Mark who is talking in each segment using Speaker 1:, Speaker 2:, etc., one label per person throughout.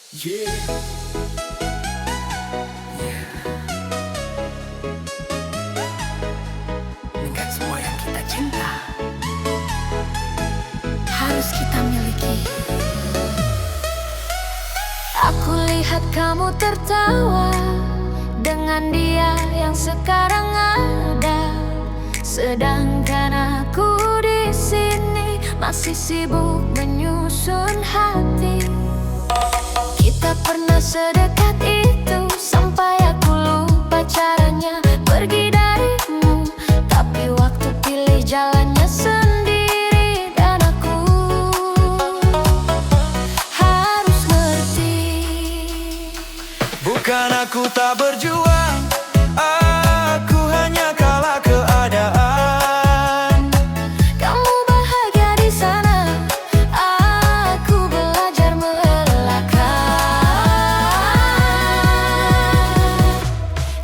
Speaker 1: Yeah. Dengan semua yang kita cinta harus kita miliki.
Speaker 2: Aku lihat kamu tertawa dengan dia yang sekarang ada, sedangkan aku di sini masih sibuk menyusun hati. Kita pernah sedekat itu sampai aku lupa caranya pergi darimu, tapi waktu pilih jalannya sendiri dan aku harus ngerti.
Speaker 3: Bukan aku tak berjuang, aku hanya kalah keadaan.
Speaker 2: Kamu bahagia di sana, aku belajar melelahkan.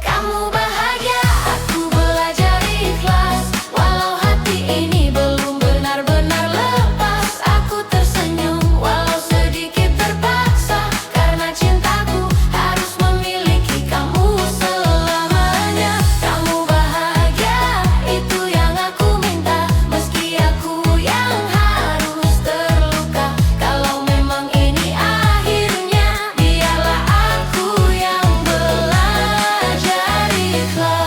Speaker 2: Kamu bahagia, aku belajar ikhlas. Walau hati ini belum benar-benar lepas, aku tersenyum walau sedikit terpaksa, karena cintaku harus memiliki kamu selamanya. Kamu bahagia, itu yang aku minta, meski aku yang harus terluka. Kalau memang ini akhirnya, biarlah aku yang belajar ikhlas.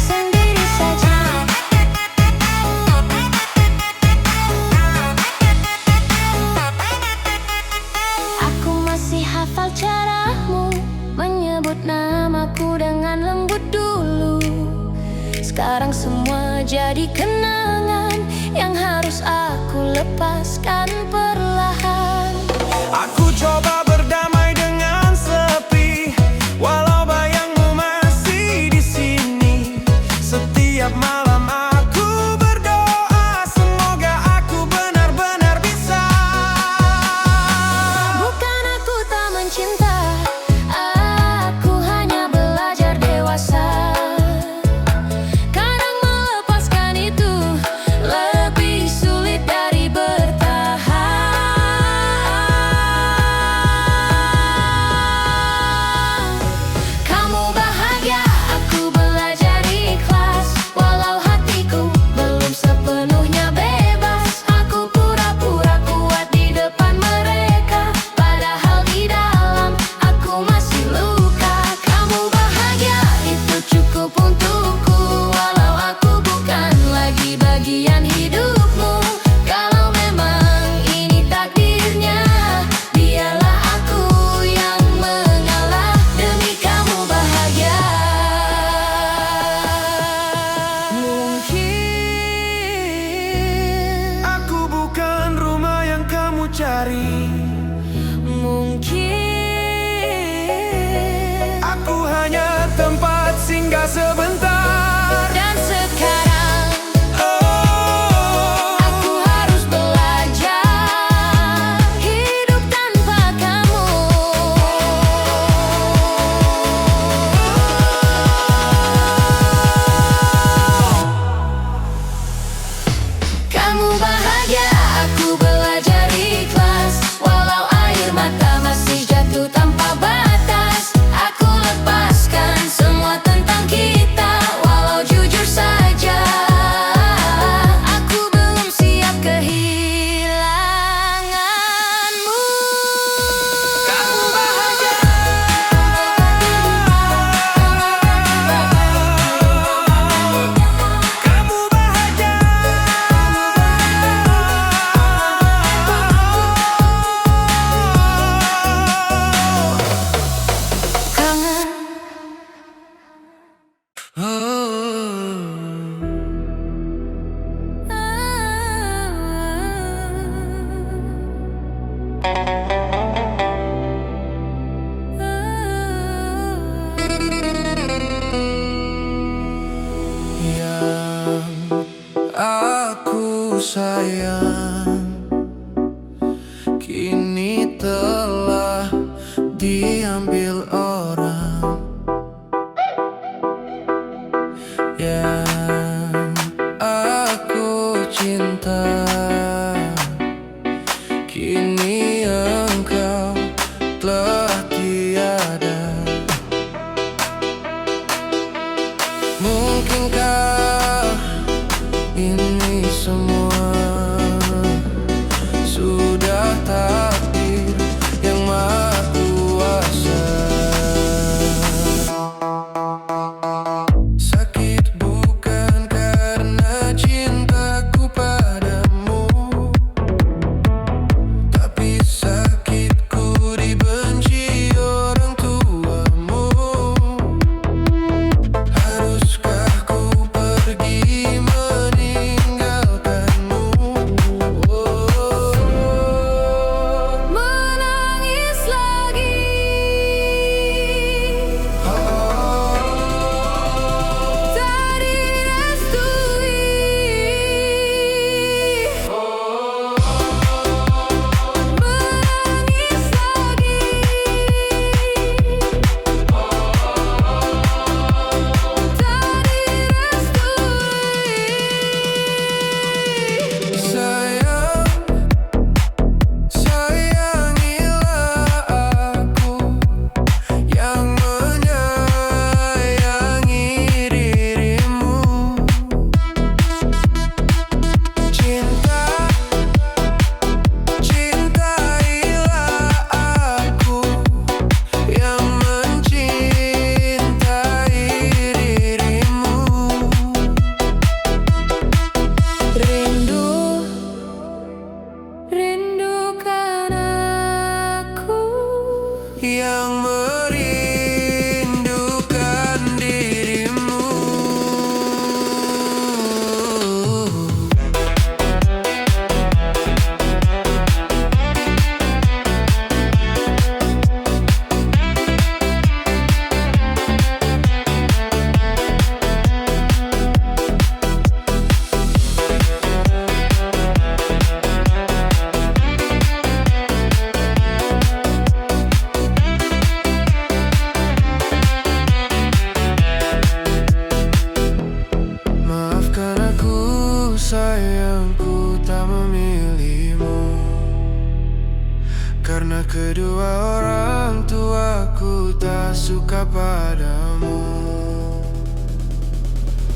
Speaker 2: Sendiri saja. Aku masih hafal caramu menyebut namaku dengan lembut dulu. Sekarang semua jadi kenangan yang harus aku lepaskan perlahan.
Speaker 3: Aku coba berdamai dengan sepi, walau bayangmu masih di sini. Setiap malam aku berdoa, semoga aku benar-benar bisa.
Speaker 2: Bukan aku tak mencinta, aku hanya belajar dewasa. Kadang melepaskan itu lebih sulit dari bertahan. Kamu bahagia, aku belajar ikhlas. Walau hatiku belum sepenuhnya bebas, aku pura-pura kuat di depan mereka, padahal di dalam aku masih luka. Kamu bahagia, itu cukup untukku, walau aku bukan lagi bagian hidupmu. Kalau memang ini takdirnya, biarlah aku yang mengalah demi kamu bahagia.
Speaker 3: Mungkin aku bukan rumah yang kamu cari.
Speaker 2: Mungkin
Speaker 3: Aku hanya tempat singgah sebentar.
Speaker 2: dan sekarang
Speaker 3: Oh,
Speaker 2: aku harus belajar hidup tanpa kamu. Kamu bahagia, aku belajar ikhlas. Walau air mata masih jatuh tanpa batas, aku lepaskan semua tentang kita. Walau jujur saja, aku belum siap kehilanganmu.
Speaker 3: kamu bahagia. Kamu bahagia.
Speaker 2: Kangen.
Speaker 3: Yang aku sayang kini telah diambil orang. Yeah. Mungkinkah ini semua sudah takdir yang maha kuasa? Sakit bukan karena cintaku padamu, tapi sakitku dibenci orang tuamu. Haruskah ku pergi meninggalkanmu?
Speaker 2: Menangis lagi, tak direstui. Menangis lagi, tak direstui.
Speaker 3: Sayang, sayangilah aku yang menyayangi dirimu. Cinta, cintailah aku yang mencintai dirimu.
Speaker 2: Rindu, rindukan aku.
Speaker 3: Yang merindukan dirimu. Maafkan aku sayangku tak memilihmu, karena kedua orang tuaku tak suka padamu.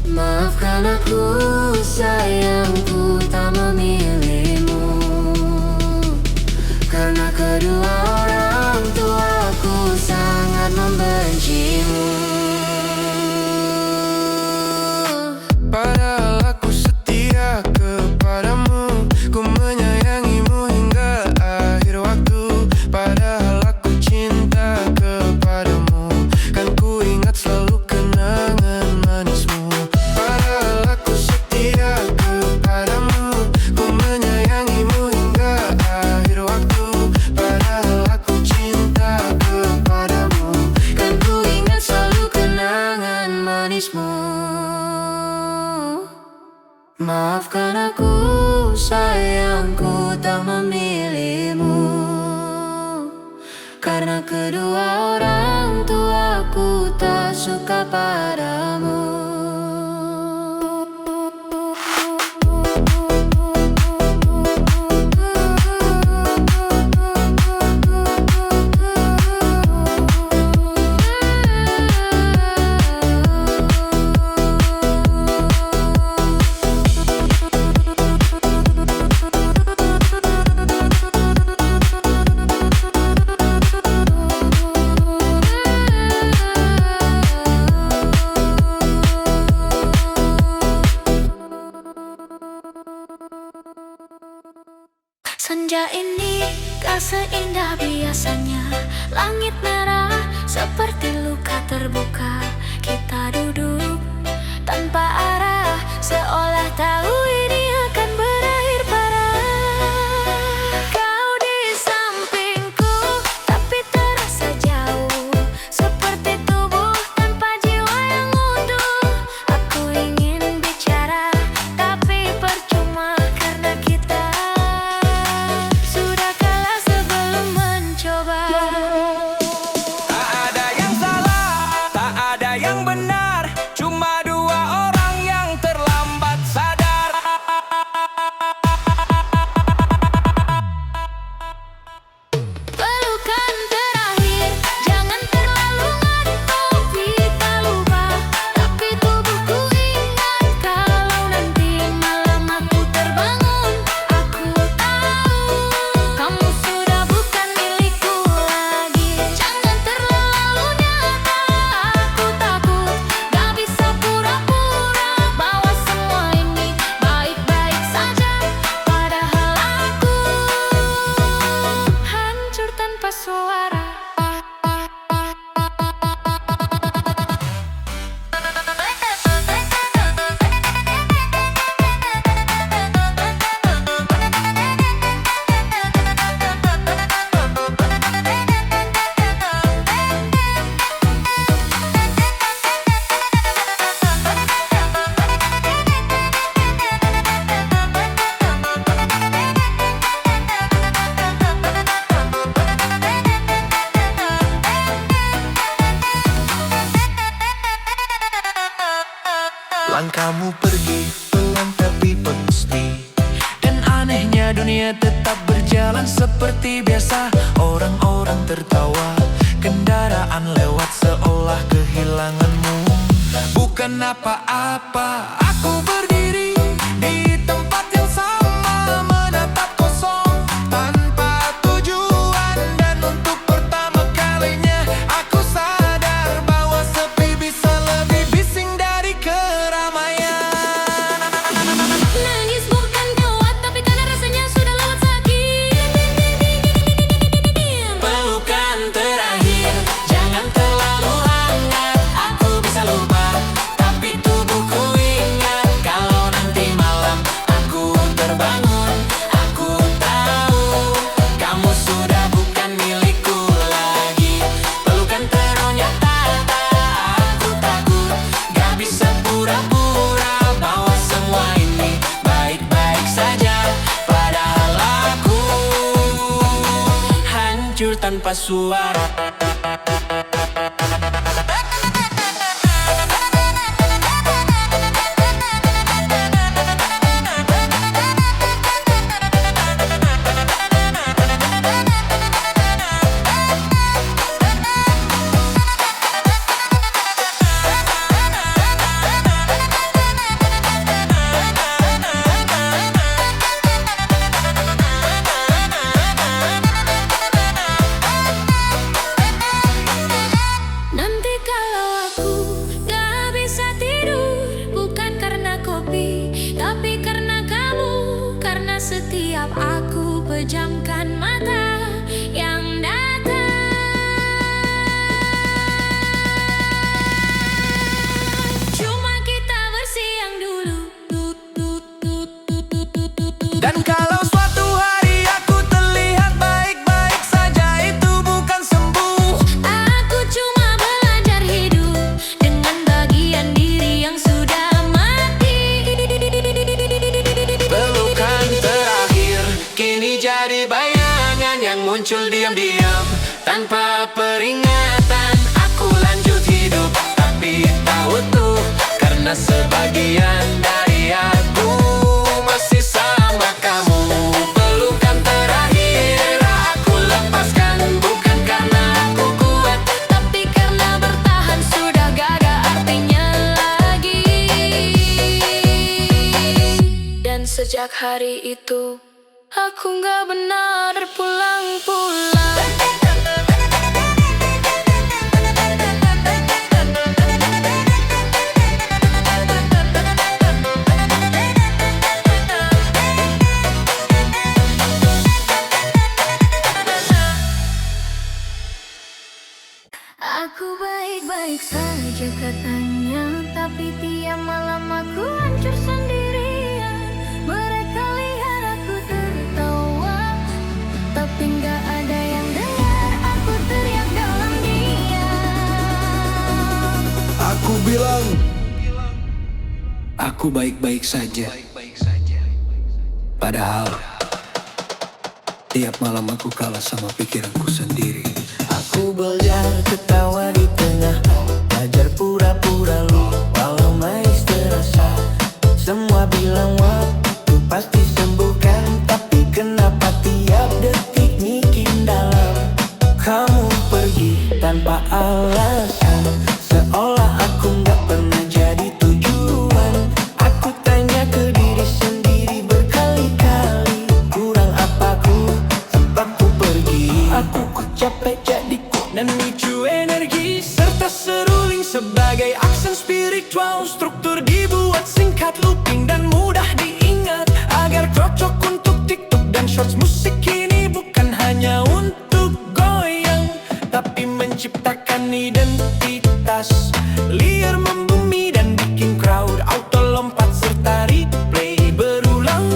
Speaker 2: Maafkan aku sayangku tak memilihmu, karena kedua orang tuaku sangat membencimu.
Speaker 3: Padahal aku setia kepadamu, ku menyayangimu hingga akhir waktu. Padahal aku cinta kepadamu, kan ku ingat selalu kenangan manismu. Padahal aku setia kepadamu, ku menyayangimu hingga akhir waktu. Padahal aku cinta kepadamu, kan ku ingat selalu kenangan manismu.
Speaker 2: Maafkan aku sayangku tak memilihmu, karena kedua orang tuaku tak suka padamu. Senja ini gak seindah biasanya. Langit merah seperti luka terbuka. Kita duduk tanpa arah, seolah tahu ini akan berakhir parah. Kau di sampingku tapi terasa jauh, seperti tubuh tanpa jiwa yang utuh. Aku ingin bicara tapi percuma, karena kita sudah kalah sebelum mencoba.
Speaker 3: Tak ada yang salah, tak ada yang benar. Langkahmu pergi pelan tapi pasti, dan anehnya dunia tetap berjalan seperti biasa. Orang-orang tertawa, kendaraan lewat seolah kehilanganmu bukan apa-apa. Aku berdiri di tempat yang sama, menatap kosong tanpa tujuan. Dan untuk pertama kalinya aku sadar bahwa sepi bisa lebih bising dari keramaian.
Speaker 2: Nangis bukan kuat, tapi karena rasanya sudah lewat sakit.
Speaker 3: Pelukan terakhir, jangan terlalu hangat. Aku bisa lupa, tapi tubuhku ingat. Kalau nanti malam aku terbangun, aku tahu kamu sudah bukan milikku lagi. Pelukan ternyata aku takut, gak bisa pura-pura bahwa semua ini baik-baik saja. Padahal aku hancur tanpa suara.
Speaker 2: Nanti kalau aku gak bisa tidur, bukan karena kopi, tapi karena kamu. Karena setiap aku pejamkan mata yang datang, cuma kita bersiang dulu.
Speaker 3: Dan kalau suatu hari aku terlihat baik-baik saja, itu bukan sembuh.
Speaker 2: Aku cuma belajar hidup dengan bagian diri yang sudah mati.
Speaker 3: Pelukan terakhir kini jadi bayangan yang muncul diam-diam tanpa peringatan. Aku lanjut hidup tapi tak utuh, karena sebagian dari aku masih sama kamu. Pelukan terakhir aku lepaskan, bukan karena aku kuat,
Speaker 2: Tapi karena bertahan sudah gak ada artinya lagi. Dan sejak hari itu aku gak benar pulang-pulang. Aku baik-baik saja katanya, tapi tiap malam aku hancur sendirian. Mereka lihat aku tertawa, tapi nggak ada yang dengar aku teriak dalam diam.
Speaker 3: Aku bilang aku baik-baik saja, padahal tiap malam aku kalah sama pikiranku sendiri. Aku belajar ketawa di tengah, belajar pura-pura lupa walau manis terasa. Semua bilang waktu pasti sembuhkan, tapi kenapa tiap detik makin dalam? Kamu pergi tanpa alasan, seolah aku gak pernah jadi tujuan. Aku tanya ke diri sendiri berkali-kali, kurang apaku sebab ku pergi. Aku capek jadi dan micu energi serta seruling sebagai aksen spiritual. Struktur dibuat singkat, looping dan mudah diingat, agar cocok untuk TikTok dan shorts. Musik ini bukan hanya untuk goyang, tapi menciptakan identitas liar, membumi dan bikin crowd auto lompat serta replay berulang.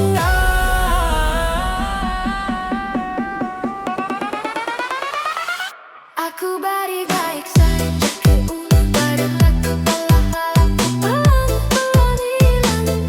Speaker 2: Aku baik-baik saja keulang, padahal aku pelan-pelan hilang.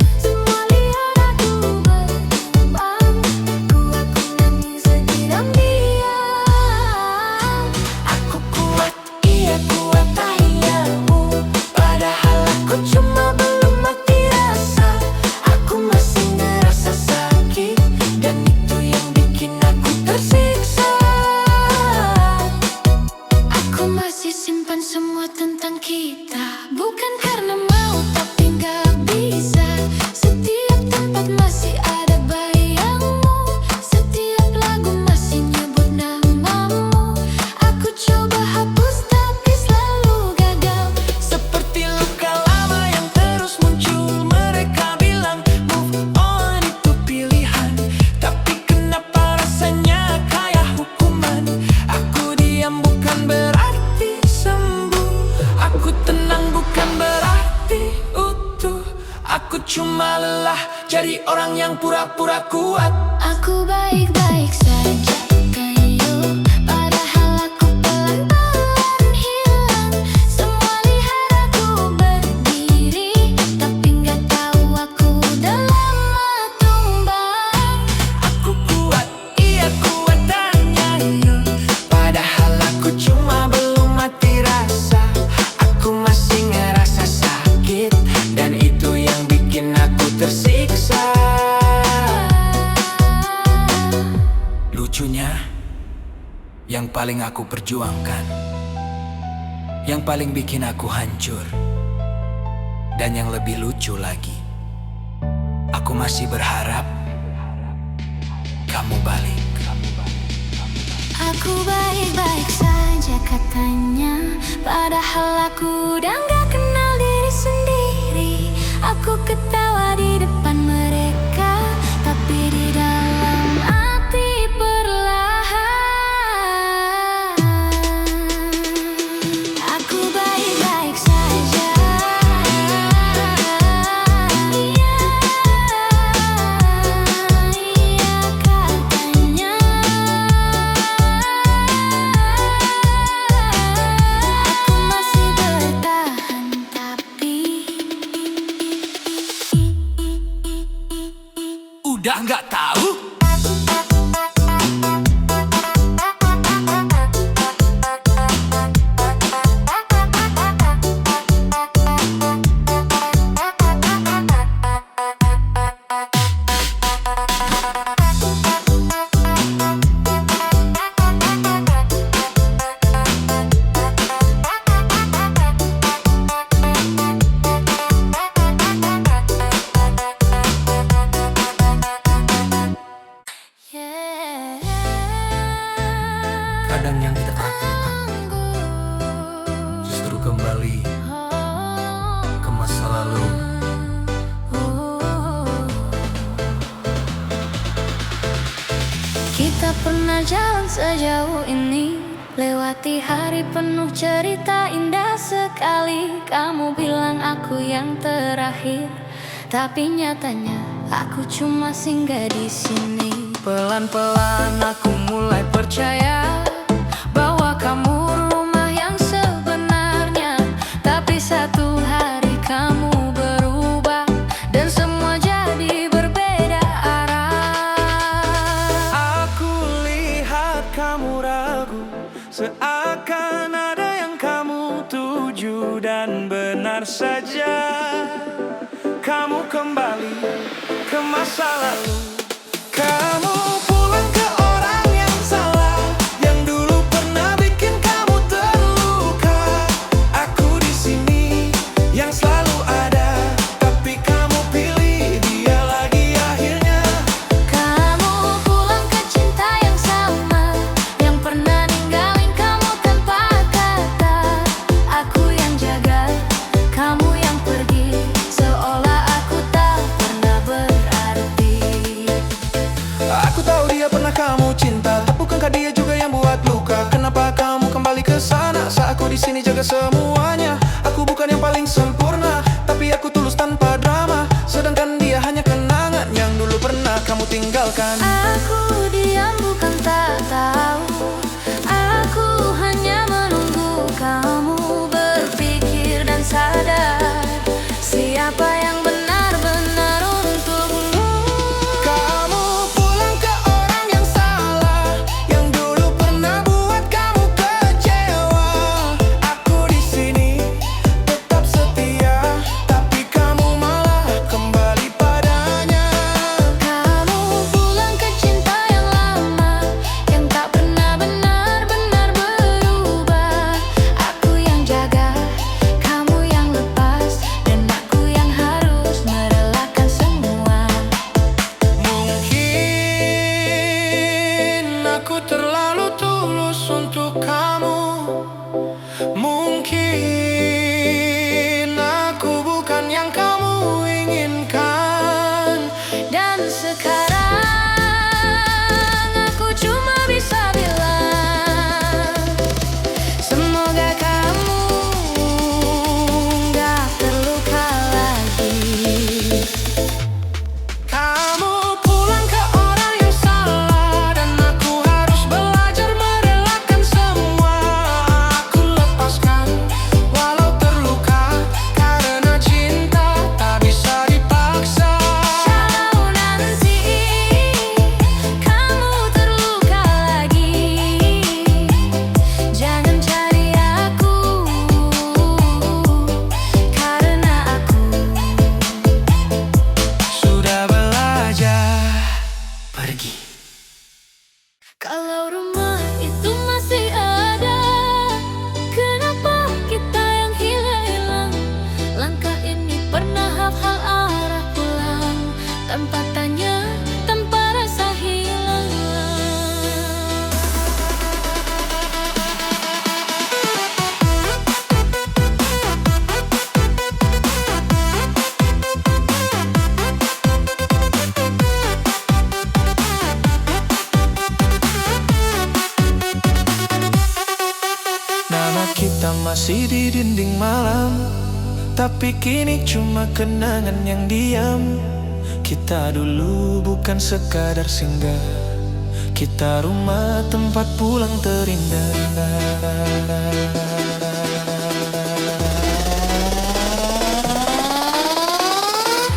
Speaker 3: Aku cuma lelah jadi orang yang pura-pura kuat.
Speaker 2: Aku baik-baik saja kayu, padahal aku pelan-pelan hilang. Semua lihat aku berdiri, tapi nggak tahu aku udah lama tumbang.
Speaker 3: Aku kuat, iya kuat dan nyayu, padahal aku cuma belum mati rasa. Aku masih ngerasa sakit, dan itu yang bikin aku tersiksa. Lucunya, yang paling aku perjuangkan, yang paling bikin aku hancur, dan yang lebih lucu lagi, aku masih berharap kamu balik.
Speaker 2: Aku baik-baik saja katanya, padahal aku udah gak kenal diri sendiri. Aku ketawa di depan mereka, tapi di dalam hati perlahan. Aku baik-baik saja. Iya, iya katanya. Aku masih bertahan, tapi
Speaker 3: Udah nggak tahu? Kadang yang kita takutkan justru kembali ke masa lalu.
Speaker 2: Kita pernah jalan sejauh ini, lewati hari penuh cerita indah sekali. Kamu bilang aku yang terakhir, tapi nyatanya aku cuma singgah di sini.
Speaker 3: Pelan-pelan aku mulai percaya bahwa kamu rumah yang sebenarnya.
Speaker 2: Tapi satu hari kamu berubah dan semua jadi berbeda arah.
Speaker 3: Aku lihat kamu ragu, seakan ada yang kamu tuju. Dan benar saja, kamu kembali ke masa lalu. Kamu pulang ke orang yang salah, yang dulu pernah bikin kamu terluka. Aku di sini yang selalu ada, tapi kamu pilih dia lagi akhirnya.
Speaker 2: Kamu pulang ke cinta yang sama, yang pernah ninggalin kamu tanpa kata. Aku yang jaga, kamu yang pergi, seolah aku tak pernah berarti.
Speaker 3: Aku tahu dia pernah kamu cinta, bukankah dia juga yang buat luka? Kenapa kamu kembali ke sana saat aku di sini jaga semuanya? Aku bukan yang paling sempurna, tapi aku tulus tanpa drama. Sedangkan dia hanya kenangan yang dulu pernah kamu tinggalkan.
Speaker 2: Aku diam bukan tak tahu, aku hanya menunggu kamu berpikir dan sadar siapa yang benar-benar untukmu.
Speaker 3: Kamu pulang ke orang yang salah, yang dulu pernah buat kamu kecewa. Aku di sini tetap setia, tapi kamu malah kembali padanya.
Speaker 2: Kamu pulang ke cinta
Speaker 3: masih di dinding malam, tapi kini cuma kenangan yang diam. Kita dulu bukan sekadar singgah, kita rumah tempat pulang terindah.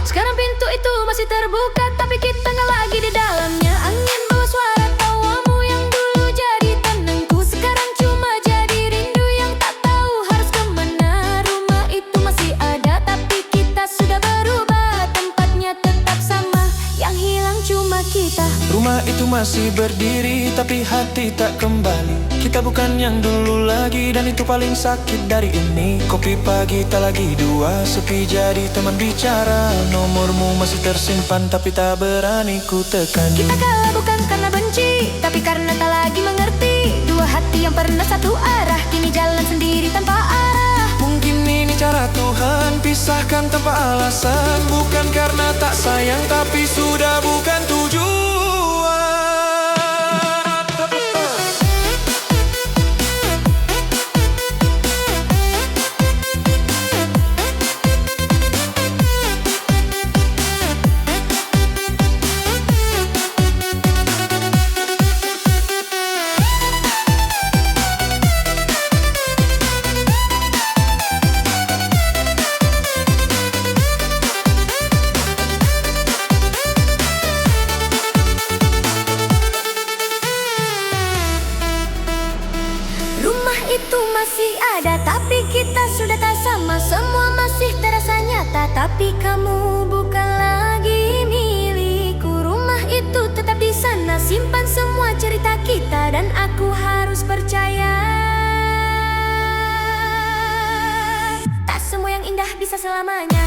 Speaker 2: Sekarang pintu itu masih terbuka, tapi kita nggak lagi di dalamnya. Angin bawa suara tawamu yang dulu jadi tenangku, sekarang cuma jadi rindu yang tak tahu harus kemana. Rumah itu masih ada, tapi kita sudah berubah. Tempatnya tetap sama, yang hilang cuma kita.
Speaker 3: Rumah itu masih berdiri, tapi hati tak kembali. Kita bukan yang dulu lagi, dan itu paling sakit dari ini. Kopi pagi tak lagi dua, sepi jadi teman bicara. Nomormu masih tersimpan, tapi tak berani ku tekan.
Speaker 2: Kita kalah bukan karena benci, tapi karena tak lagi mengerti. Dua hati yang pernah satu arah, kini jalan sendiri tanpa arah.
Speaker 3: Mungkin ini cara Tuhan pisahkan tanpa alasan. Bukan karena tak sayang, tapi sudah bukan tujuan.
Speaker 2: Itu masih ada, tapi kita sudah tak sama. Semua masih terasa nyata, tapi kamu bukan lagi milikku. Rumah itu tetap di sana, simpan semua cerita kita, dan aku harus percaya tak semua yang indah bisa selamanya.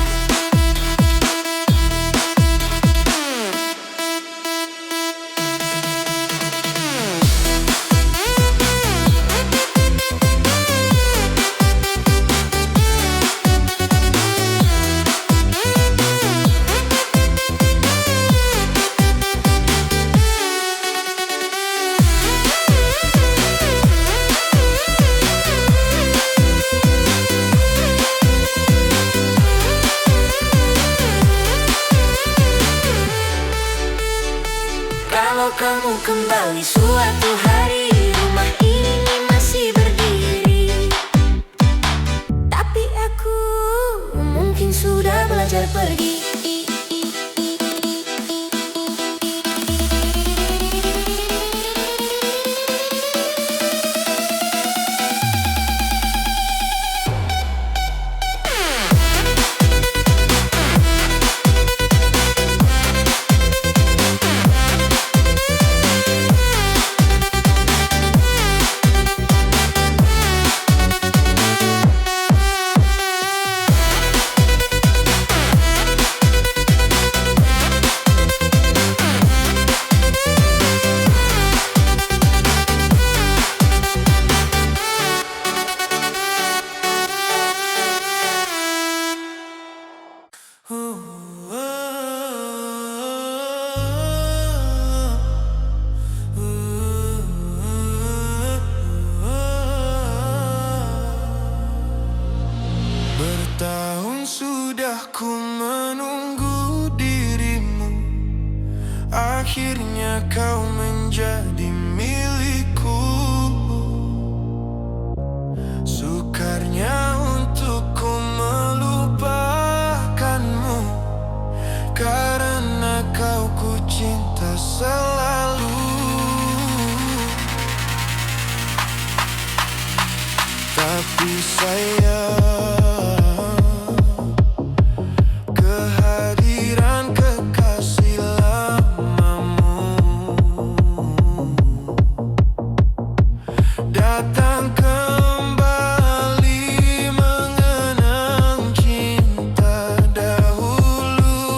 Speaker 3: Kalau
Speaker 2: kamu kembali suatu hari, rumah ini masih berdiri, tapi aku mungkin sudah belajar pergi.
Speaker 3: Bertahun sudah ku menunggu dirimu, akhirnya kau menjadi milikku. Sukarnya untukku melupakanmu, karena kau ku cinta selalu. Tapi sayang, kehadiran kekasih lamamu datang kembali mengenang cinta dahulu.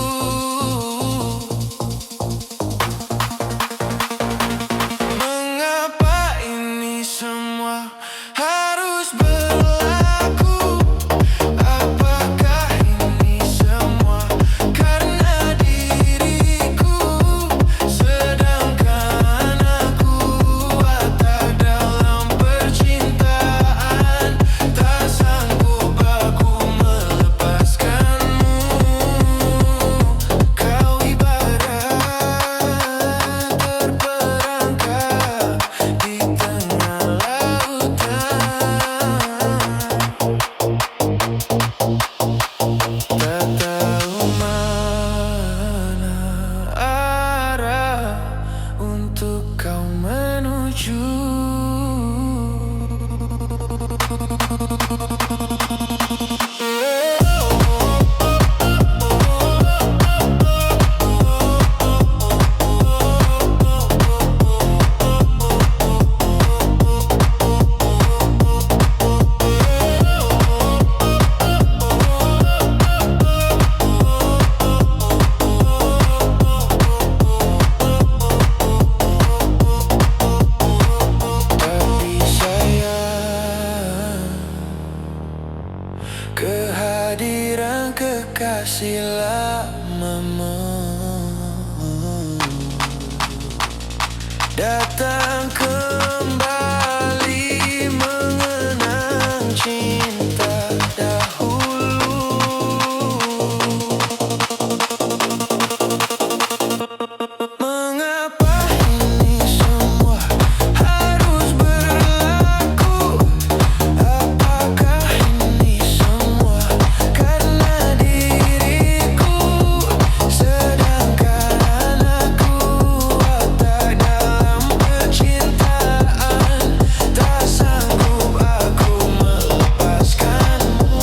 Speaker 3: Mengapa ini semua harus berlalu? selamamu. Datang kembali mengenang cinta dahulu. Mengapa ini semua harus berlaku? Apakah ini semua karena diriku? Sedangkan aku watak dalam percintaan, tak sanggup aku melepaskanmu.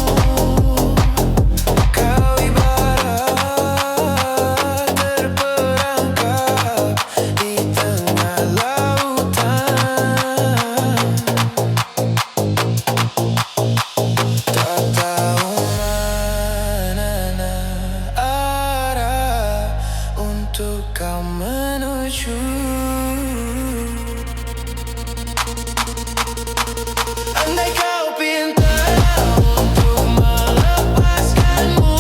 Speaker 3: Kau ibarat terperangkap di tengah lautan, tak tahu mana arah untuk kau menuju. Andai kau pintar untuk melepaskanmu,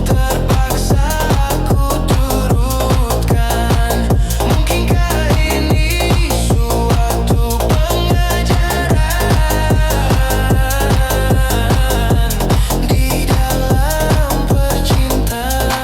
Speaker 3: terpaksa aku turutkan. Mungkinkah ini suatu pengajaran di dalam percintaan?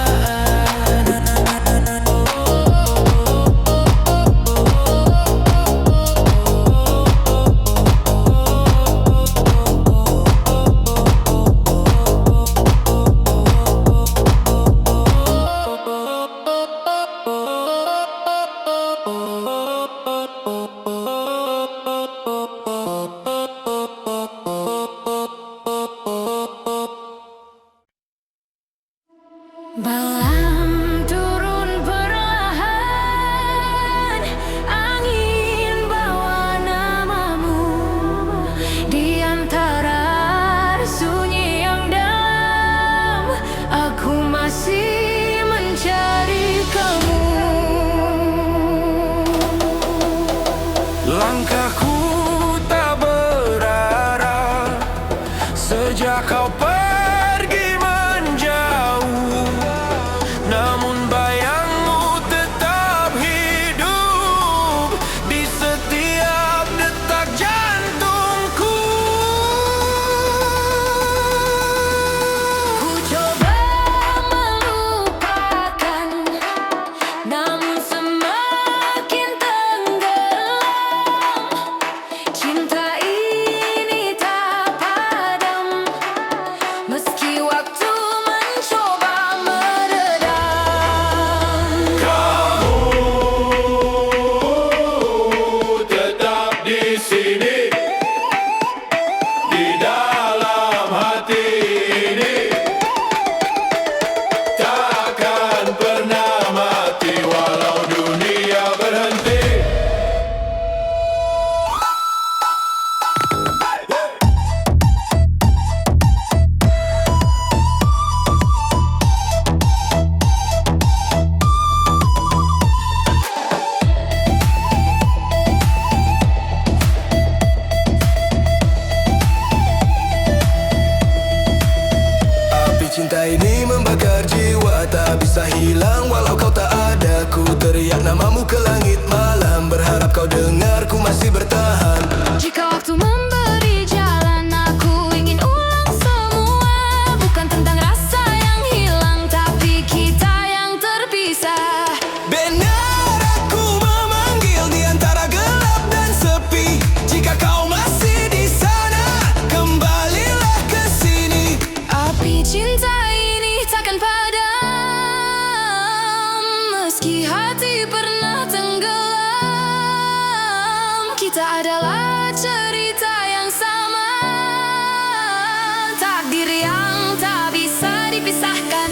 Speaker 2: Malam turun perlahan, angin bawa namamu di antara sunyi yang dalam. Aku masih mencari kamu.
Speaker 3: Langkahku tak berarah sejak kau pergi menjauh, namun bayangmu tetap hidup di setiap detak jantungku.
Speaker 2: Ku coba melupakan, namun semakin tenggelam. Cinta ini tak padam, meski waktu mencoba meredam.
Speaker 4: Kamu tetap di sini, di dalam hati ini, takkan pernah mati walau dunia berhenti.
Speaker 3: Api cinta ini membakar jiwa, tak bisa hilang walau kau tak ada. Ku teriak namamu ke langit malam, berharap kau dengar, ku masih bertahan.
Speaker 2: Jika waktu memberi jalan, aku ingin ulang semua. Bukan tentang rasa yang hilang, tapi kita yang terpisah.
Speaker 3: Benar aku memanggil di antara gelap dan sepi. Jika kau masih di sana, kembalilah ke sini.
Speaker 2: Api cinta ini takkan padam, meski hati pernah tenggelam. Kita adalah cerita yang sama, takdir yang tak bisa dipisahkan.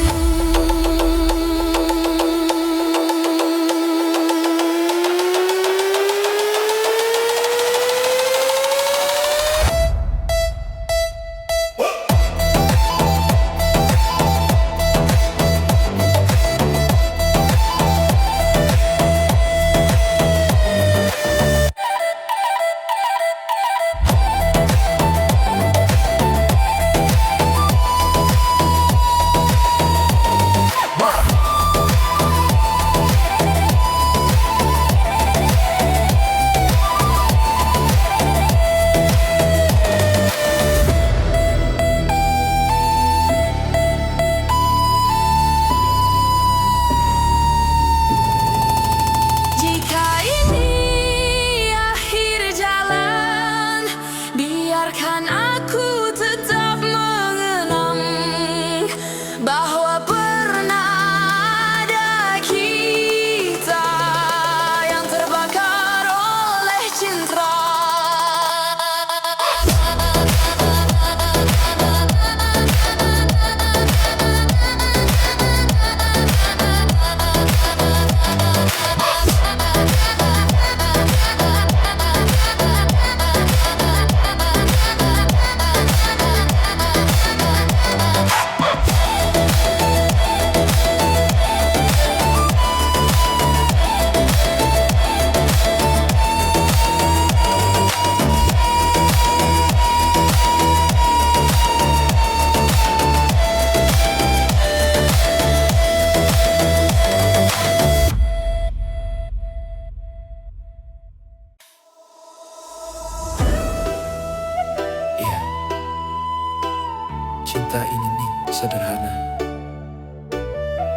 Speaker 3: ini sederhana,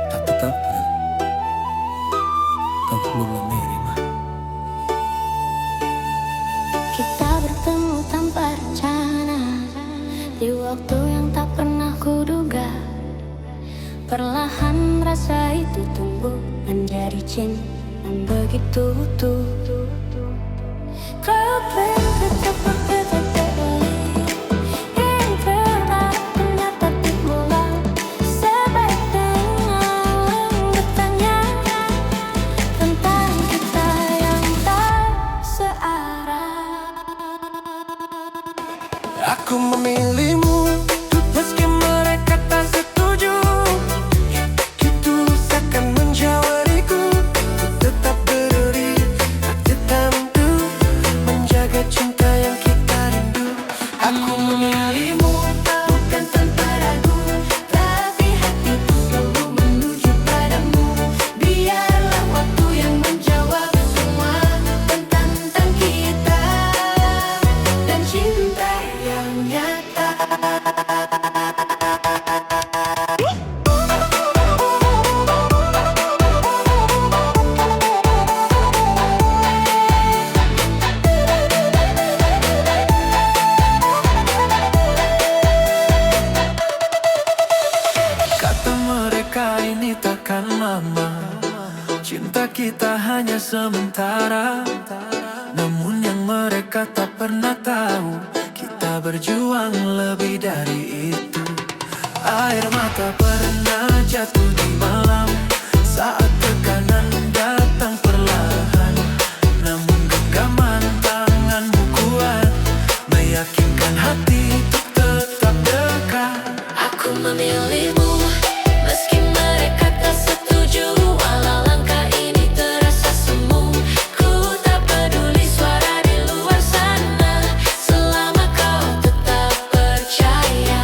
Speaker 3: tak tetap tak perlu menerima.
Speaker 2: Kita bertemu tanpa rencana di waktu yang tak pernah kuduga. Perlahan rasa itu tumbuh menjadi cinta yang begitu utuh. Kau berkata yang pernah ternyata dimulai sebaik dengan bertanya tentang kita yang tak searah.
Speaker 3: Aku memilihmu meski mereka tak setuju. Itu seakan menjawariku untuk tetap berdiri, tetap untuk menjaga cinta yang kita rindu. Aku memilihmu bukan tanpa ragu, tapi hatiku selalu menuju padamu. Biarlah waktu yang menjawab semua tentang kita dan cinta yang nyata. Kata mereka ini takkan lama, cinta kita hanya sementara. Namun yang mereka tak pernah tahu, kita berjuang lebih dari itu. Air mata pernah jatuh di malam saat tekanan datang perlahan. Namun genggaman tanganmu kuat meyakinkan hati untuk tetap dekat.
Speaker 2: Aku memilihmu meski mereka tak setuju. Walau langkah ini terasa semu, ku tak peduli suara di luar sana, selama kau tetap percaya.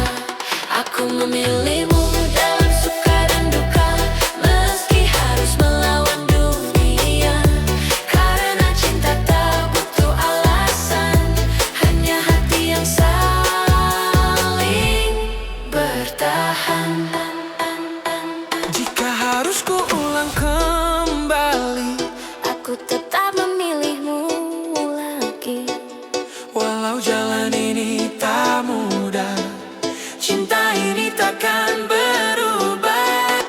Speaker 2: Aku memilihmu dalam suka dan duka, meski harus melawan dunia. Karena cinta tak butuh alasan, hanya hati yang saling bertahan.
Speaker 3: Jika harus ku ulang kembali,
Speaker 2: Aku tetap memilihmu lagi.
Speaker 3: walau jalan ini tak mudah, cinta ini takkan berubah.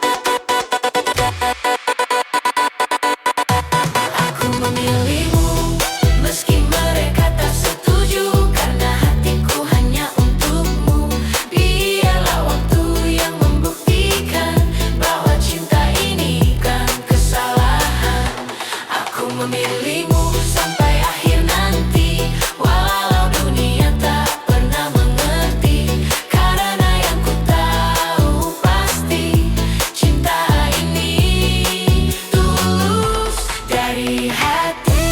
Speaker 2: Aku memilihmu meski mereka tak setuju, karena hatiku hanya untukmu. Biarlah waktu yang membuktikan bahwa cinta ini kan kesalahan. Aku memilihmu sampai akhir nanti, walau dunia tak pernah mengerti. Karena yang ku tahu pasti, cinta ini tulus dari hati.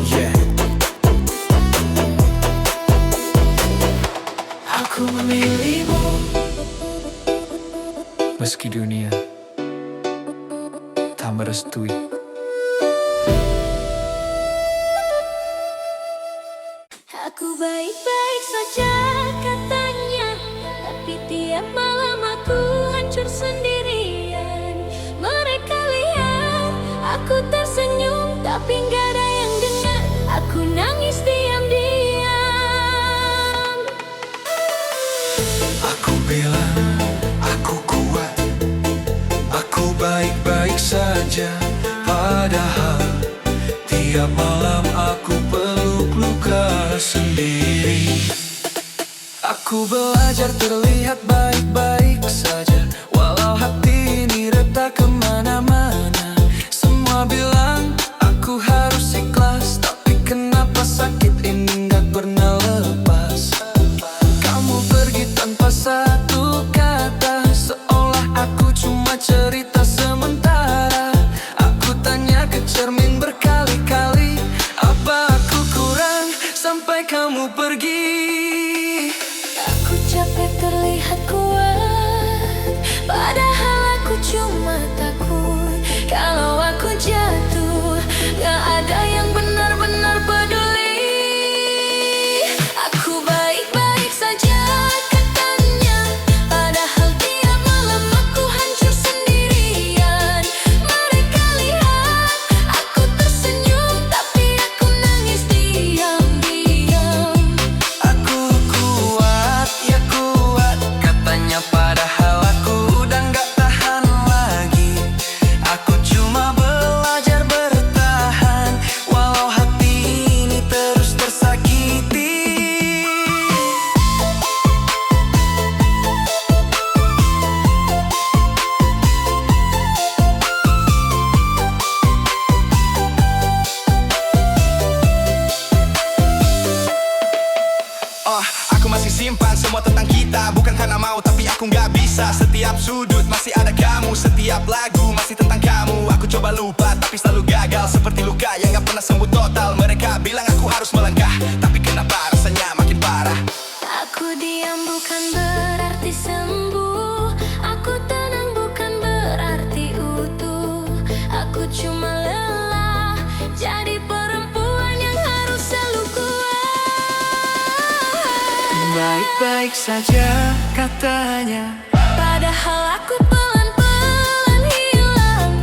Speaker 3: Yeah.
Speaker 2: Aku memilihmu
Speaker 3: Meski dunia tak merestui.
Speaker 2: Aku baik-baik saja katanya, tapi tiap malam aku hancur sendirian. Mereka lihat aku tersenyum, tapi nggak ada yang dengar. Aku nangis diam-diam.
Speaker 3: Aku bilang aku kuat, aku baik-baik saja. Padahal tiap malam aku peluk luka sendiri. Aku belajar terlihat baik-baik saja, walau hati ini retak kemana-mana. Semua bilang aku harus ikhlas, tapi kenapa sakit ini nggak pernah lepas. Kamu pergi tanpa satu kata, seolah aku cuma cerita sementara. Aku tanya ke cermin berkali-kali, apa aku kurang sampai kamu pergi.
Speaker 2: Aku capek terlihat kuat,
Speaker 5: semua tentang kita. Bukan karena mau tapi aku nggak bisa. Setiap sudut masih ada kamu, setiap lagu masih tentang kamu. Aku coba lupa tapi selalu gagal, seperti luka yang gak pernah sembuh total. Mereka bilang aku harus melangkah, tapi kenapa rasanya makin parah.
Speaker 2: Aku diam bukan berarti sembuh, aku tenang bukan berarti utuh. Aku cuma lelah jadi perempuan yang harus selalu kuat.
Speaker 3: Baik-baik saja katanya,
Speaker 2: Padahal aku pelan-pelan hilang.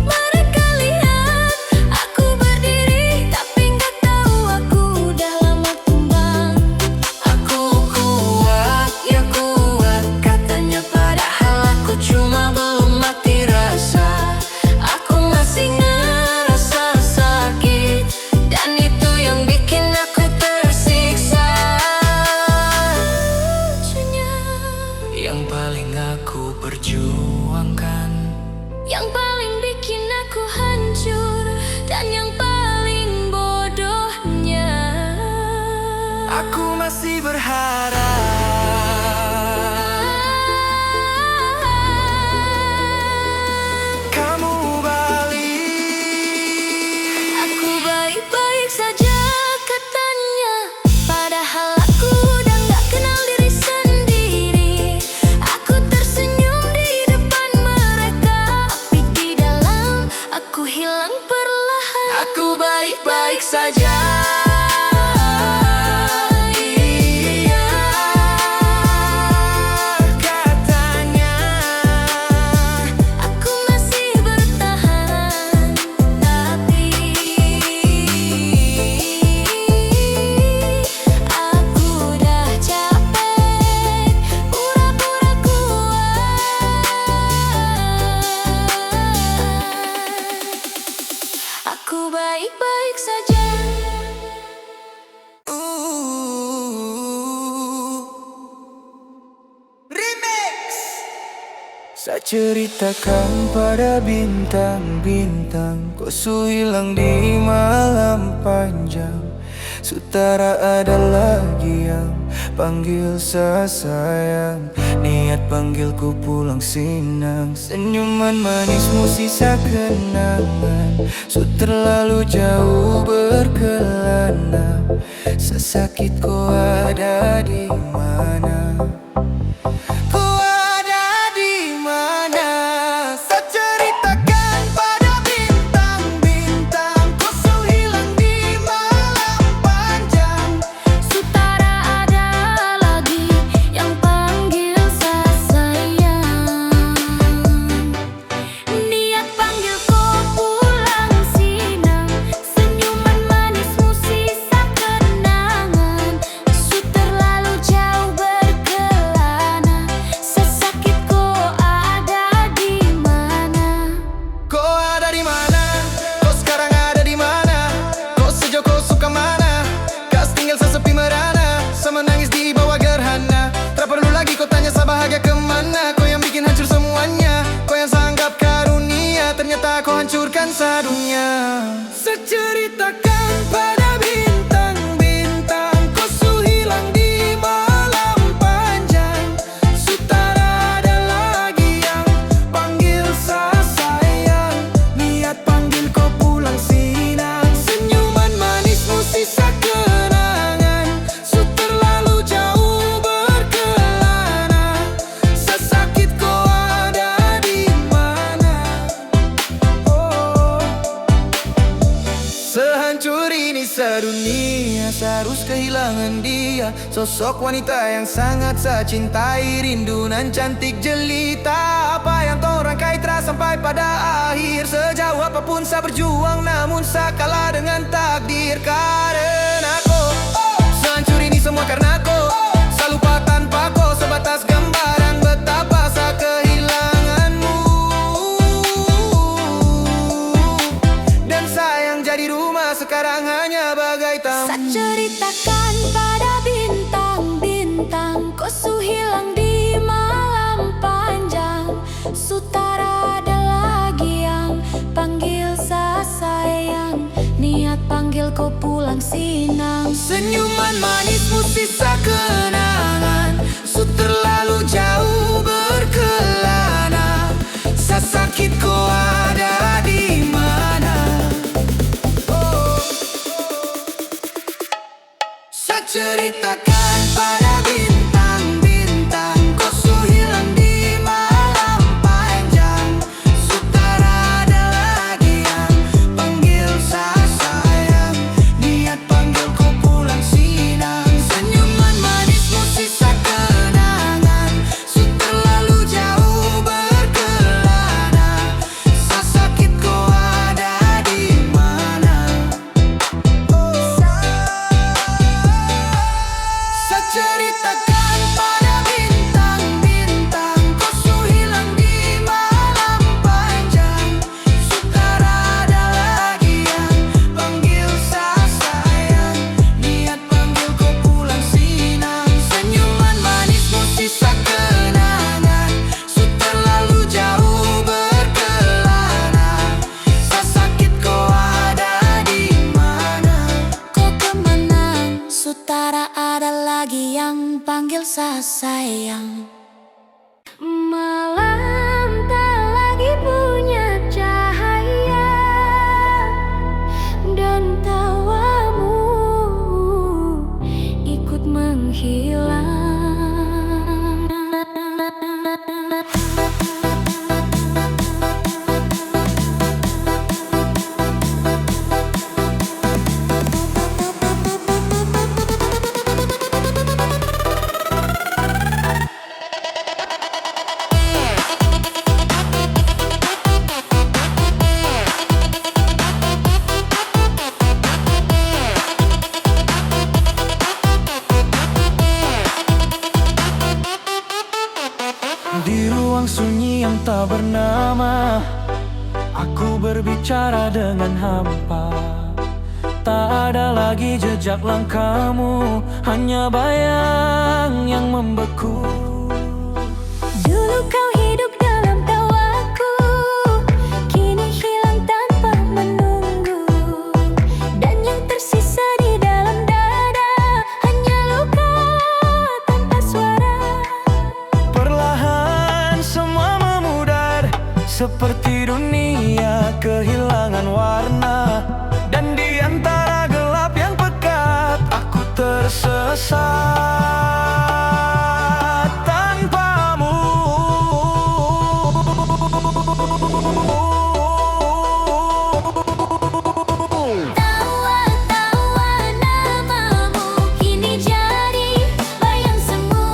Speaker 2: Mereka lihat aku berdiri, tapi nggak tahu aku udah lama tumbang.
Speaker 3: aku kuat, ya kuat katanya, padahal aku cuma belum mati rasa.
Speaker 2: Aku masih ngerasa sakit, dan itu yang bikin aku tersiksa. Lucunya,
Speaker 3: Yang paling aku perjuangkan,
Speaker 2: yang paling bikin aku hancur, dan yang paling bodohnya,
Speaker 3: aku masih berharap kamu balik.
Speaker 2: aku baik-baik saja katanya, padahal aku udah gak kenal diri sendiri. Aku tersenyum di depan mereka, tapi di dalam aku hilang perlahan.
Speaker 3: Aku baik-baik saja. Iya, katanya.
Speaker 2: Aku masih bertahan, tapi aku udah capek pura-pura kuat. Aku baik-baik saja.
Speaker 3: Remix. Saya ceritakan pada bintang-bintang, kau su hilang di malam panjang. Sutara ada lagi yang panggil saya sayang, niat panggilku pulang sinang. Senyuman manismu sisa kenangan, su terlalu jauh berkelana. Sesakit kau ada di mana? Kau ada di mana? Saya ceritakan pada bintang-bintang, kau su hilang di malam panjang.
Speaker 2: Sutara ada lagi yang panggil saya sayang, niat panggil kau pulang sinang. Senyuman manismu sisa kenangan, su terlalu jauh berkelana. Sesakit kau ada di mana?
Speaker 3: Kau ada di mana? Kau sekarang ada di mana? Kau sejauh kau suka mana? Kau tinggal sesepi merana, sama nangis di bawah gerhana. Tak perlu lagi kau tanya saya bahagia kemana. Kau yang bikin hancur semuanya, kau yang saya anggap karunia, ternyata kau hancurkan sedunia. Seceritakan pada bintang-bintang, kau su hilang di malam panjang. Sutara ada lagi yang panggil saya sayang, niat panggil kau pulang sinang. Senyuman manismu sisa kenangan, su terlalu jauh berkelana. Sesakit kau ada di mana? Oh, sehancur ini sedunia, saya harus kehilangan dia. Sosok wanita yang sangat saya cintai, rindu nan cantik jelita. Apa yang kau rangkai terasa sampai pada akhir. Sejauh apapun saya berjuang, namun saya kalah dengan takdir. Karena kau, sehancur ini semua karena kau. Saya lupa tanpa kau, sebatas gambaran betapa saya kehilanganmu. Dan sayang jadi rumah sekarang hanya bagai tamu.
Speaker 2: Saya ceritakan pada bintang-bintang, kau su hilang di malam panjang. Sutara ada lagi yang panggil saya sayang, niat panggil kau pulang sinang.
Speaker 3: Senyuman manismu sisa kenangan, ceritakan pada bintang-bintang, kau su hilang di malam panjang. Sutara ada lagi yang panggil sayang, niat panggil kau pulang sinang. Senyuman manismu sisa kenangan, su terlalu jauh berkelana. Sesakit kau ada di mana? Ceritakan pada bintang-bintang, kau su hilang di malam panjang. Sutara ada lagi yang panggil sayang, niat panggil kau pulang sinang. Senyuman manismu sisa kenangan, su terlalu jauh berkelana. Sesakit kau ada di mana?
Speaker 2: Kau kemana? Sutara ada lagi yang panggil sayang. Malam tak lagi punya cahaya, dan tawamu ikut menghilang.
Speaker 3: Di ruang sunyi yang tak bernama, aku berbicara dengan hampa. Tak ada lagi jejak langkahmu, hanya bayang yang membeku.
Speaker 2: Dulu kau hidup dalam tawaku, kini hilang tanpa menunggu. Dan yang tersisa di dalam dada hanya luka tanpa suara.
Speaker 3: Perlahan semua memudar, seperti dunia kehilangan warna. Dan di antara gelap yang pekat, aku tersesat tanpamu.
Speaker 2: Tawa-tawa namamu kini jadi bayang semu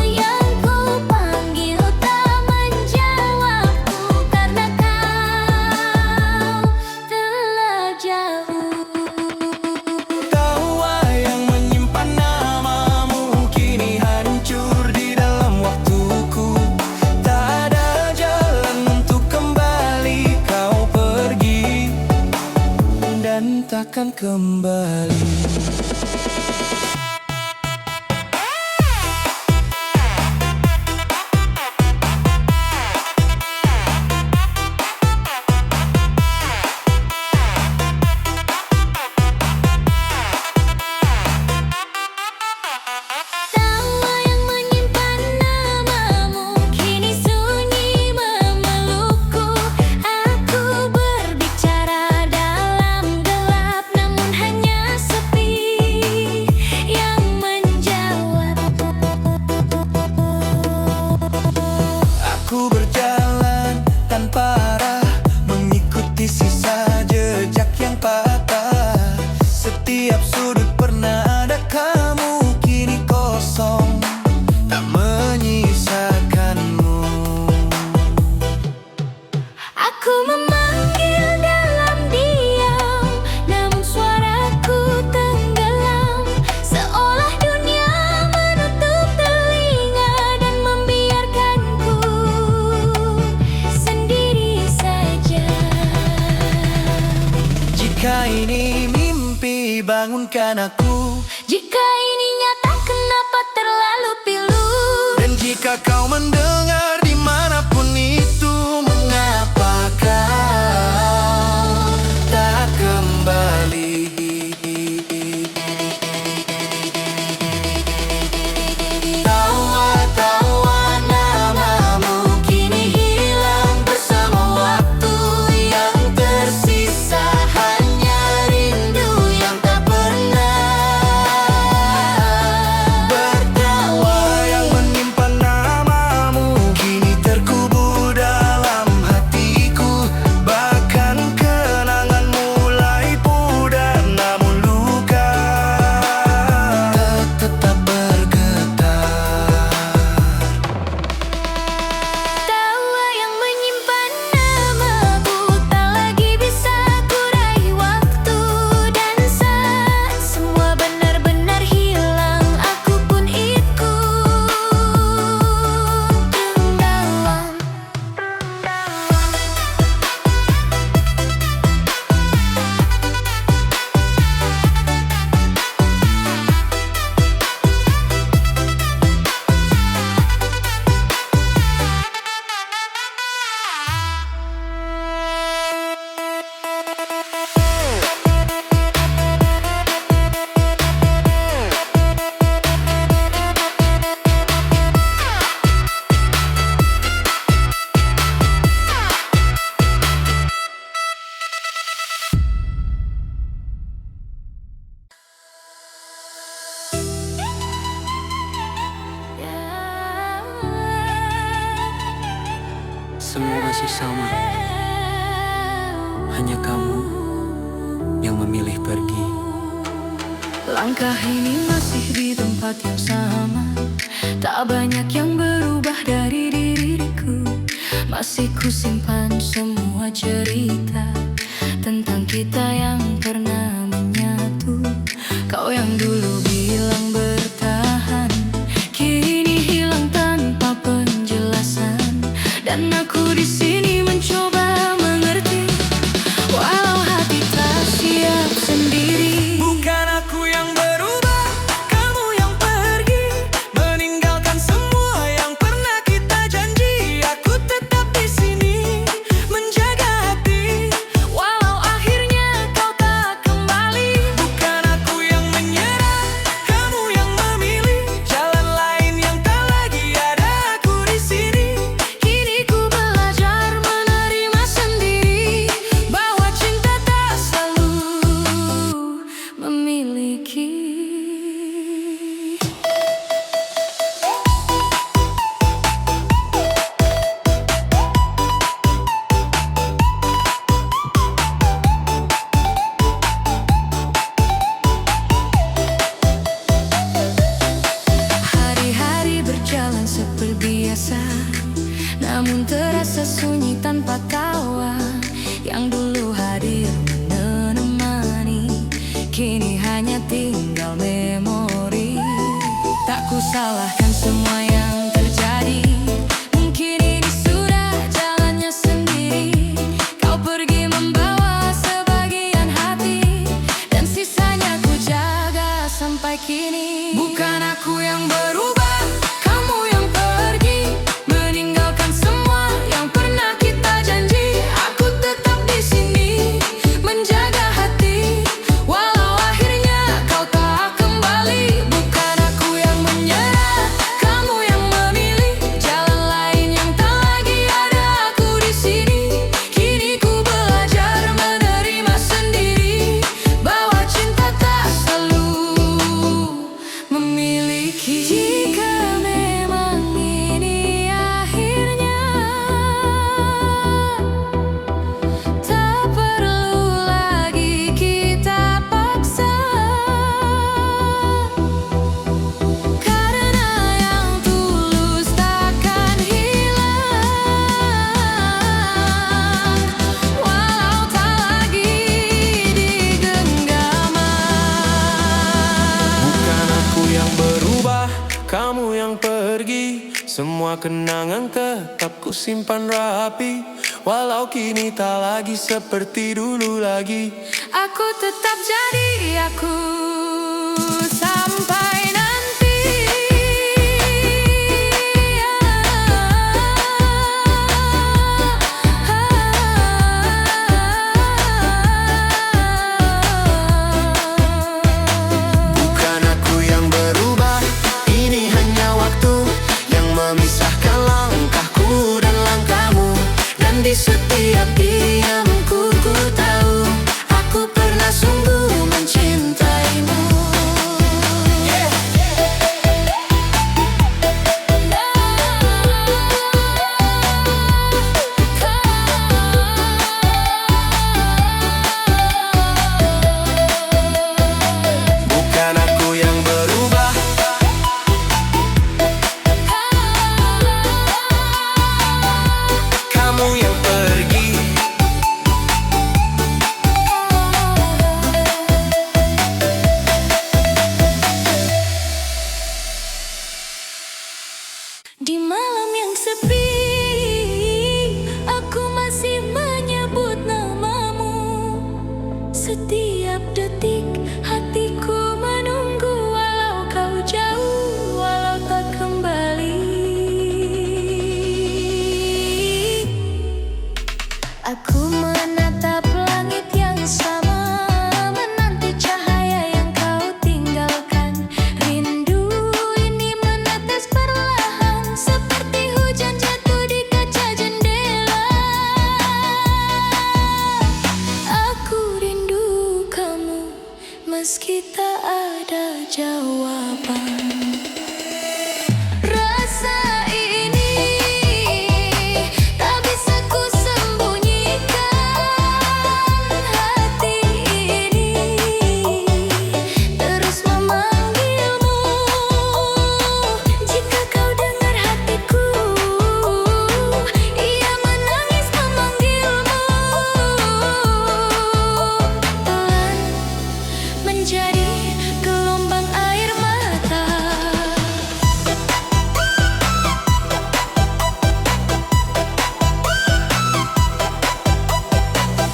Speaker 2: yang ku panggil tak menjawabku karena kau telah jauh.
Speaker 3: Tawa yang menyimpan namamu kini hancur di dalam waktuku. Tak ada jalan untuk kembali, kau pergi dan takkan kembali.
Speaker 2: Tawa yang menyimpan namamu kini sunyi memelukku. Aku berbicara dalam gelap, namun hanya sepi yang menjawab.
Speaker 3: Aku berjalan tanpa arah, mengikuti sisa jejak yang patah. Setiap sudut pernah ada kamu, kini kosong, tak menyisakanmu.
Speaker 2: Aku memanggil dalam diam, namun suaraku tenggelam. Seolah dunia menutup telinga dan membiarkanku sendiri saja.
Speaker 3: Jika ini mimpi, bangunkan aku.
Speaker 2: Jika ini nyata, kenapa terlalu pilu?
Speaker 3: Dan jika kau mendengar dimanapun itu, mengapa kau tak kembali? Tawa-tawa namamu kini hilang bersama waktu. Yang tersisa hanya rindu yang tak pernah semua masih sama. Hanya kamu yang memilih pergi.
Speaker 2: Langkah ini masih di tempat yang sama. Tak banyak yang berubah dari diriku. Masih kusimpan semua cerita tentang kita yang pernah menyatu. Kau yang dulu bilang bertahan, kini hilang tanpa penjelasan. Dan aku di sini mencoba mengerti, walau hati tak siap sendiri.
Speaker 3: Bukan aku yang berubah, kamu yang pergi, meninggalkan semua yang pernah kita janji. Aku tetap di sini menjaga hati,
Speaker 2: Walau akhirnya kau tak kembali.
Speaker 3: bukan aku yang menyerah, kamu yang memilih jalan lain yang tak lagi ada aku di sini.
Speaker 2: Kini ku belajar menerima sendiri, bahwa cinta tak selalu memiliki. Hari-hari berjalan seperti biasa, namun terasa sunyi tanpa tawa. Yang dulu hadir menemani, kini hanya tinggal memori. Tak kusalahkan semua yang terjadi, mungkin ini sudah jalannya sendiri. Kau pergi membawa sebagian hati, dan sisanya ku jaga sampai kini. Bukan aku yang berubah, kamu yang pergi, meninggalkan semua yang pernah kita janji. Aku tetap di sini menjaga hati, walau akhirnya kau tak kembali. Bukan aku yang menyerah, kamu yang memilih jalan lain yang tak lagi ada aku di sini. Kini ku belajar menerima sendiri, bahwa cinta tak selalu memiliki. Jika memang ini akhirnya, tak perlu lagi kita paksa. Karena yang tulus takkan hilang, walau tak lagi digenggaman.
Speaker 3: Bukan aku yang berubah, kamu yang pergi, semua kenangan tetap ku simpan rapi. Walau kini tak lagi seperti dulu lagi.
Speaker 2: Aku tetap jadi aku sampai nanti.
Speaker 3: Bukan aku yang berubah, ini hanya waktu yang memisahkan langkahku dan langkahmu. Dan di setiap diamku ku tahu, aku pernah sungguh mencintaimu. Bukan aku yang berubah, kamu yang pergi.
Speaker 2: Di malam yang sepi, aku masih menyebut namamu. Setiap detik hatiku menunggu, walau kau jauh, walau tak kembali. Aku menatap langit yang sama, menanti cahaya yang kau tinggalkan. Rindu ini menetes perlahan, seperti hujan jatuh di kaca jendela. Aku rindu kamu, meski tak ada jawaban. Rasa ini tak bisa menjadi gelombang air mata.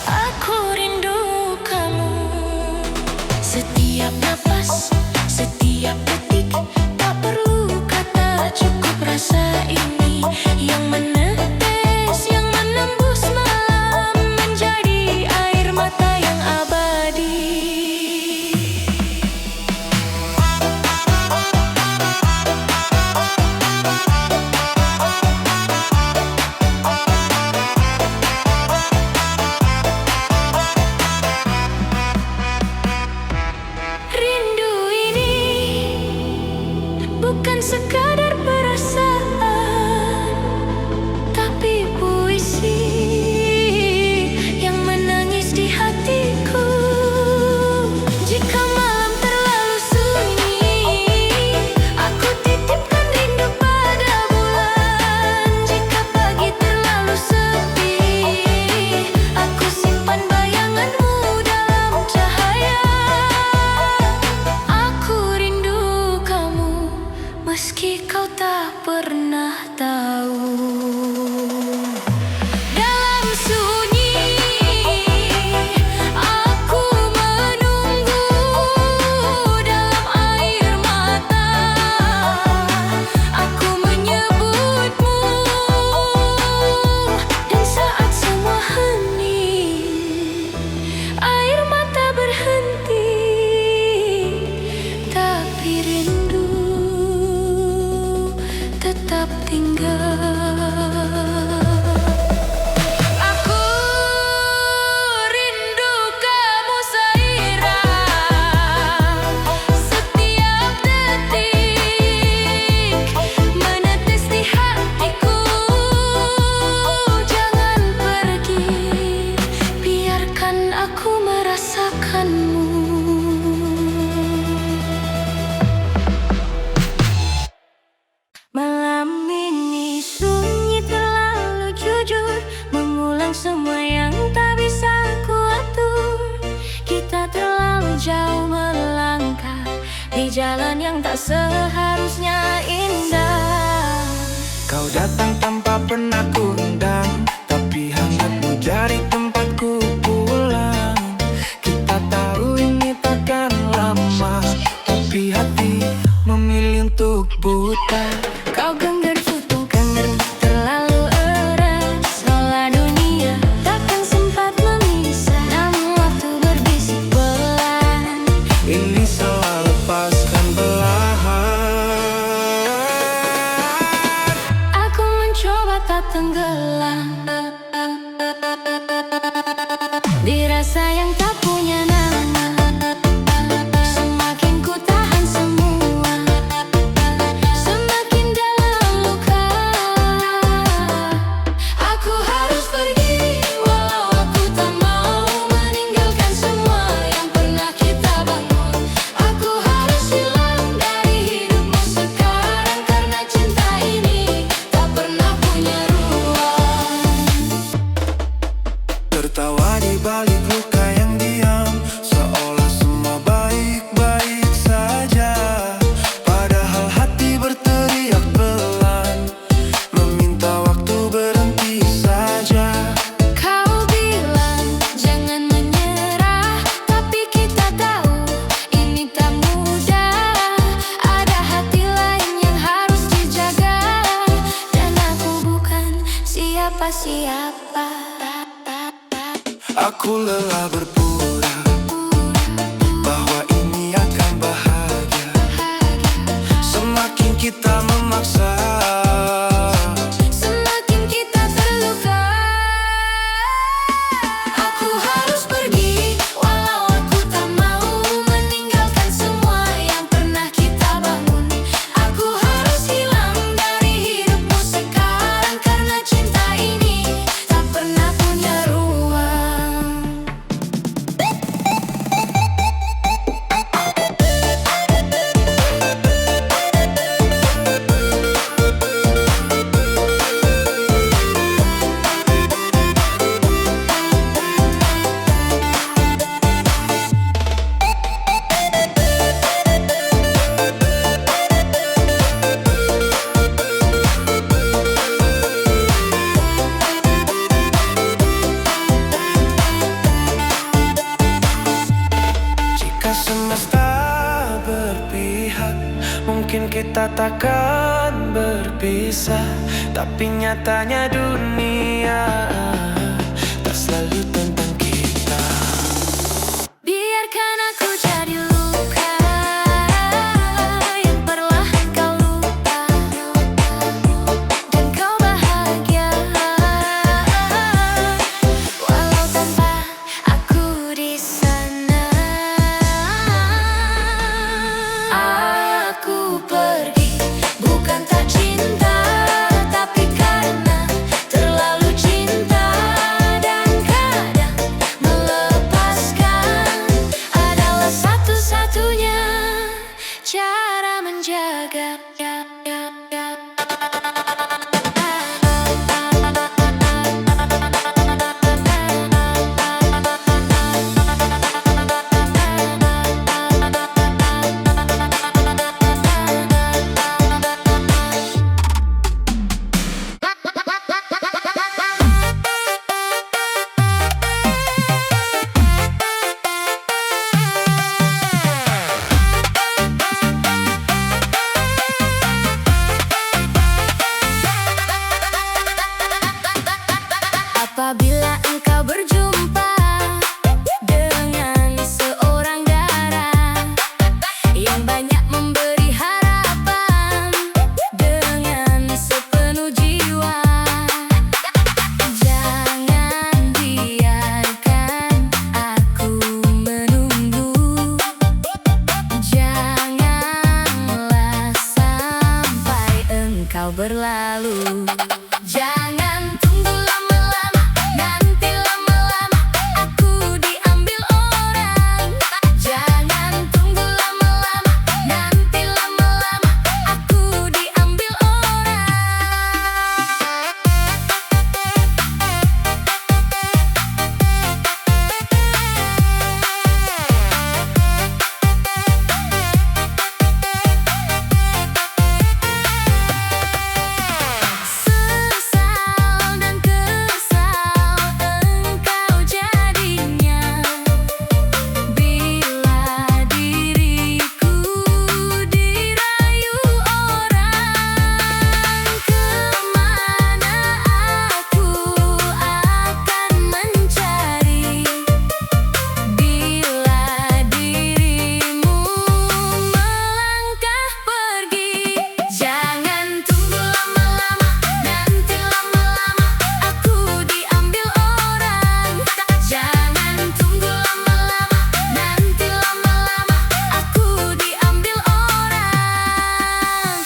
Speaker 2: Aku rindu kamu, setiap napas, setiap detik. Tak perlu kata, cukup rasa ini yang menetes, yang menembus malam, menjadi air mata yang abadi. Rindu ini bukan sekadar perasaan, tapi puisi yang menangis di hatiku. Jika malam terlalu sunyi, aku titipkan rindu pada bulan. Jika pagi terlalu sepi, aku simpan bayanganmu dalam cahaya. Aku rindu kamu, meski kau tak pernah tahu. Dalam sunyi, aku menunggu. Dalam air mata, aku menyebutmu. Dan saat semua hening, air mata berhenti, tapi rindu tetap tinggal. Aku rindu kamu Saira, setiap detik menetes di hatiku. Jangan pergi, biarkan aku merasakanmu. Malam ini sunyi terlalu jujur, mengulang semua yang tak bisa ku atur. Kita terlalu jauh melangkah di jalan yang tak seharusnya indah.
Speaker 3: Kau datang tanpa pernah kuundang, tapi hangatmu jadi tempatku pulang. Kita tahu ini takkan lama, tapi hati memilih untuk buta.
Speaker 2: Kau genggam tutupkan terlalu erat, seolah dunia takkan sempat memisah. Namun waktu berbisik pelan,
Speaker 3: Ini salah, lepaskan belahan.
Speaker 2: aku mencoba tak tenggelam di rasa yang tak punya nama. Semakin ku tahan semua, semakin dalam luka. Aku harus pergi, walau aku tak mau meninggalkan semua yang pernah kita bangun. Aku harus hilang dari hidupmu sekarang, karena cinta ini tak pernah punya ruang.
Speaker 3: Tertawa di balik luka yang diam, seolah semua baik-baik saja. Padahal hati berteriak pelan, meminta waktu berhenti saja.
Speaker 2: Kau bilang jangan menyerah, tapi kita tahu ini tak mudah. Ada hati lain yang harus dijaga, dan aku bukan siapa-siapa.
Speaker 3: Aku lelah berpura bahwa ini akan bahagia. Semakin kita memaksa,
Speaker 2: Semakin kita terluka. Aku harus pergi, walau aku tak mau meninggalkan semua yang pernah kita bangun. Aku harus hilang dari hidupmu sekarang, karena cinta ini tak pernah punya ruang.
Speaker 3: semesta berpihak, mungkin kita takkan berpisah. Tapi nyatanya dunia tak selalu tentang kita.
Speaker 2: Biarkan aku jadi luka yang perlahan kau lupa, dan kau bahagia walau tanpa aku di sana. Aku pergi bukan tak cinta, tapi karena terlalu cinta, dan kadang melepaskan adalah satu-satunya cara menjaga. Apabila engkau berjumpa dengan seorang darah yang banyak memberi harapan dengan sepenuh jiwa, jangan biarkan aku menunggu. Janganlah sampai engkau berlalu. Jangan tunggu lama-lama, nanti lama-lama aku diambil orang. Jangan tunggu lama-lama, nanti lama-lama aku diambil orang. Sesal dan kesal engkau jadinya bila diriku dirayu orang. Kemana aku akan mencari bila dirimu melangkah pergi. Jangan tunggu lama-lama, nanti lama-lama aku diambil orang. Jangan tunggu lama-lama, nanti lama-lama aku diambil orang.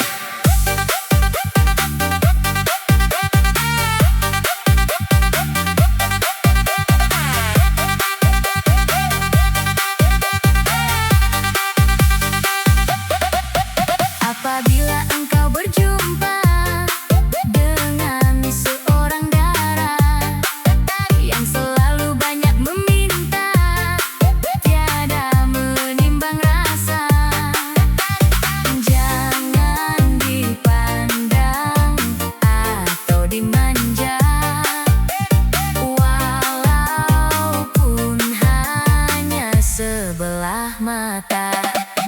Speaker 2: Apabila engkau berjumpa dengan seorang darah yang selalu banyak meminta, tiada menimbang rasa, jangan dipandang atau dimanja, walaupun hanya sebelah mata.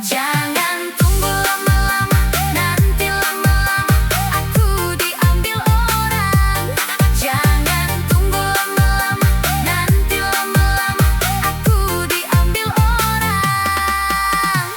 Speaker 2: Jangan tunggu lama-lama, nanti lama-lama aku diambil orang. Jangan tunggu lama-lama, nanti lama-lama aku diambil orang.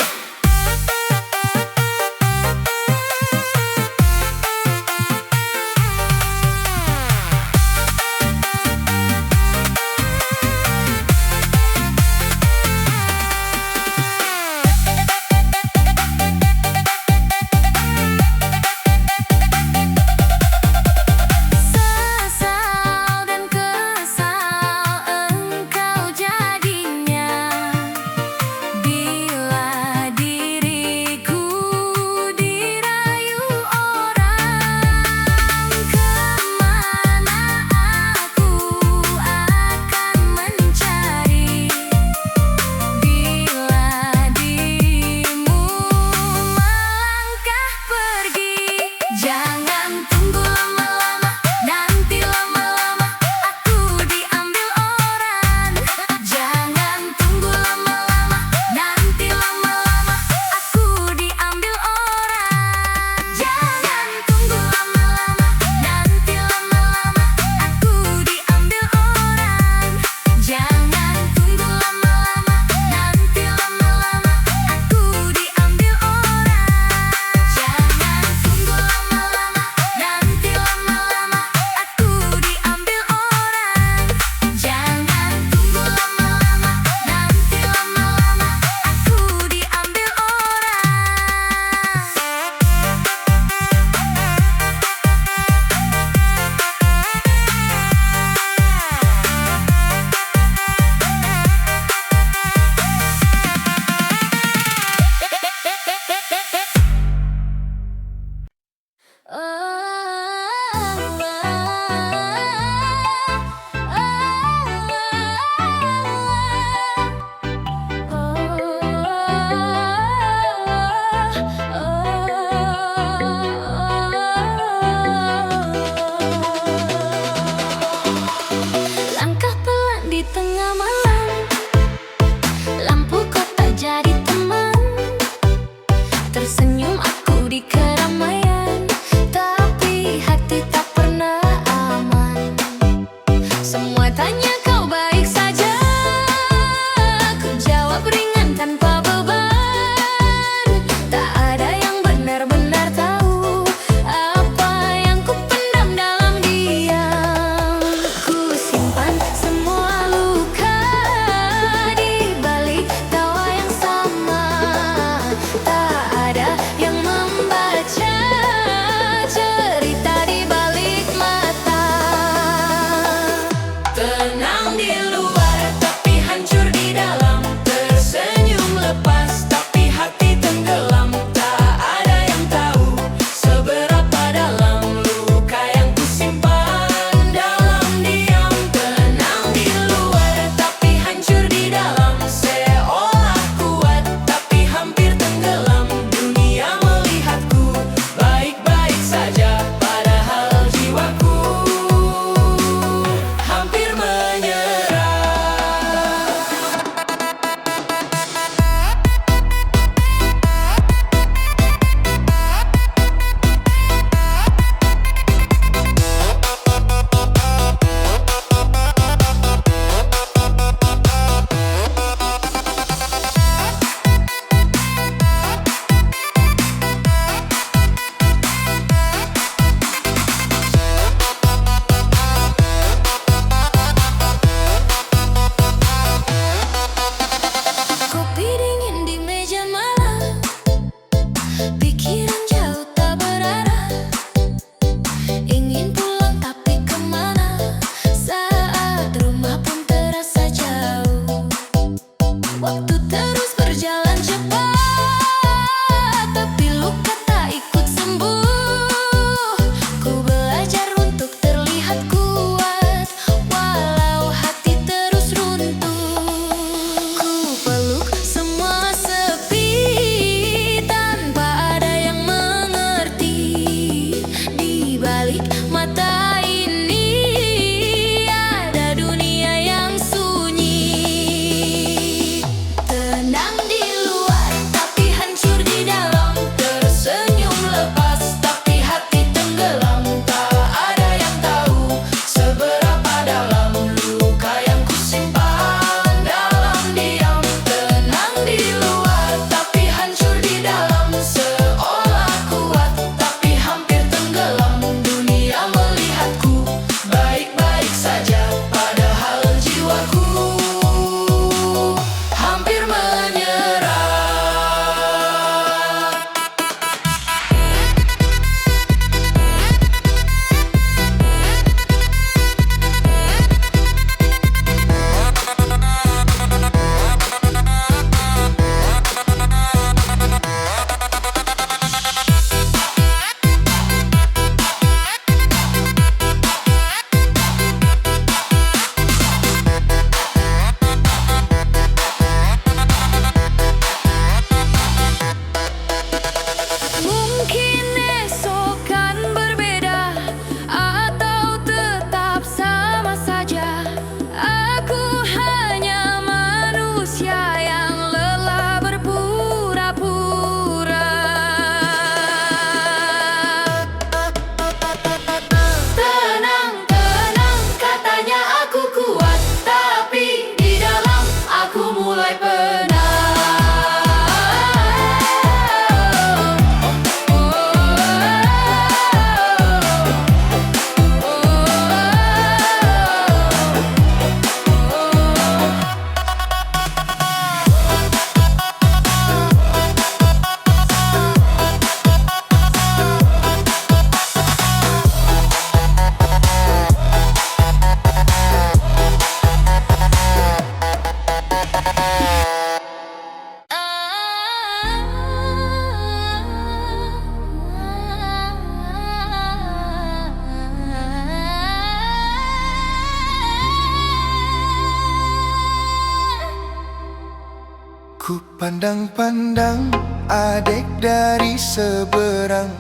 Speaker 3: pandang-pandang adek dari seberang.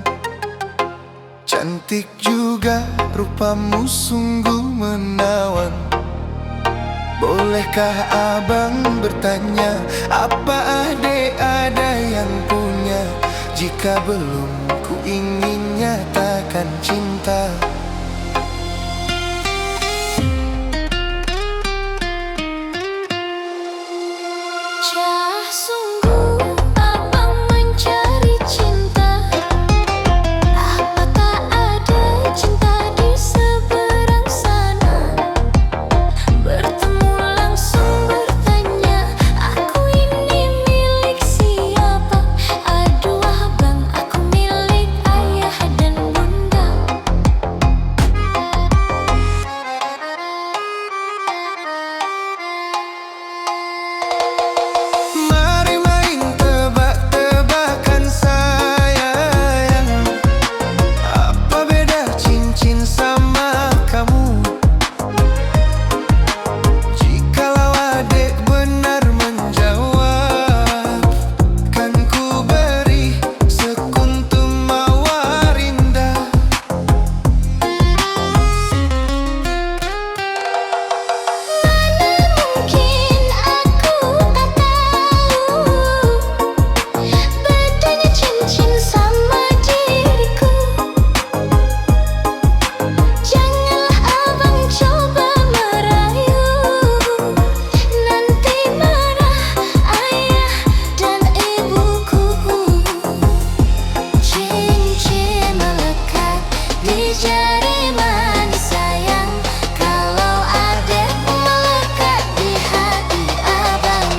Speaker 3: Cantik juga rupamu sungguh menawan. Bolehkah abang bertanya, apa adek ada yang punya? Jika belum, ku ingin nyatakan cinta.
Speaker 2: Cah sungguh abang mencari cinta. Apa tak ada cinta di seberang sana? Bertemu langsung bertanya, aku ini milik siapa? Aduh abang, aku milik ayah dan bunda.
Speaker 3: Mari main tebak-tebakan sayang. Apa beda cincin sama kamu? Jikalau adek benar menjawab, kan ku beri sekuntum mawar indah.
Speaker 2: Mungkin aku tak tahu bedanya cincin sama diriku. Janganlah abang coba merayu, nanti marah ayah dan ibuku. Cincin melekat di jari manis sayang, kalau adek melekat di hati abang.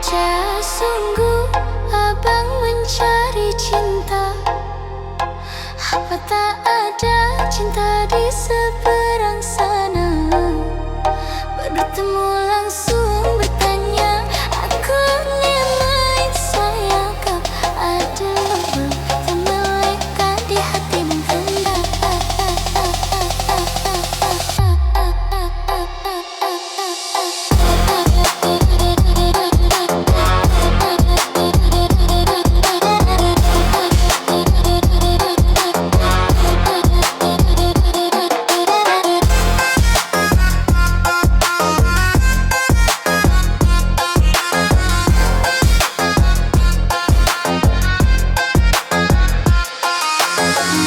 Speaker 2: Cah sungguh abang mencari cinta. Apa tak ada cinta di seberang sana? Bertemu langsung bertanya, aku milik sayangkah? Ada abang tak melekat di hatimu bunda.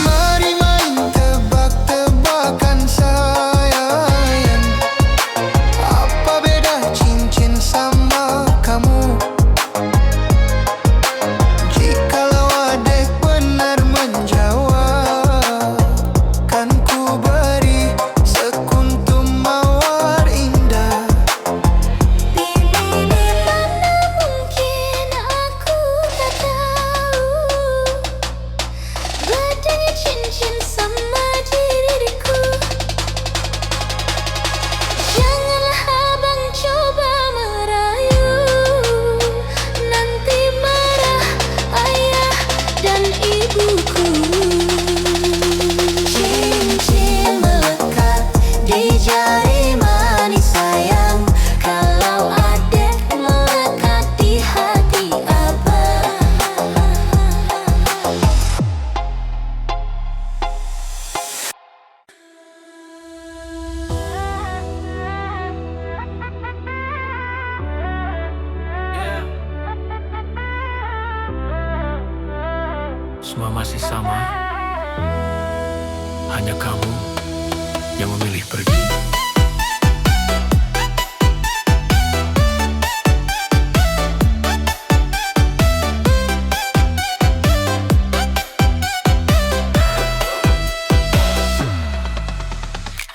Speaker 3: Mari main tebak-tebakan sayang. Apa beda cincin sama kamu? Jikalau adek benar menjawab, kan ku beri sekuntum mawar indah.
Speaker 2: Mana mungkin aku tak tahu bedanya cincin sama diriku. Janganlah abang coba merayu, nanti marah ayah dan ibuku. Cincin melekat di jari manis sayang, kalau adek melekat di hati abang.
Speaker 6: Semua masih sama, hanya kamu yang memilih pergi.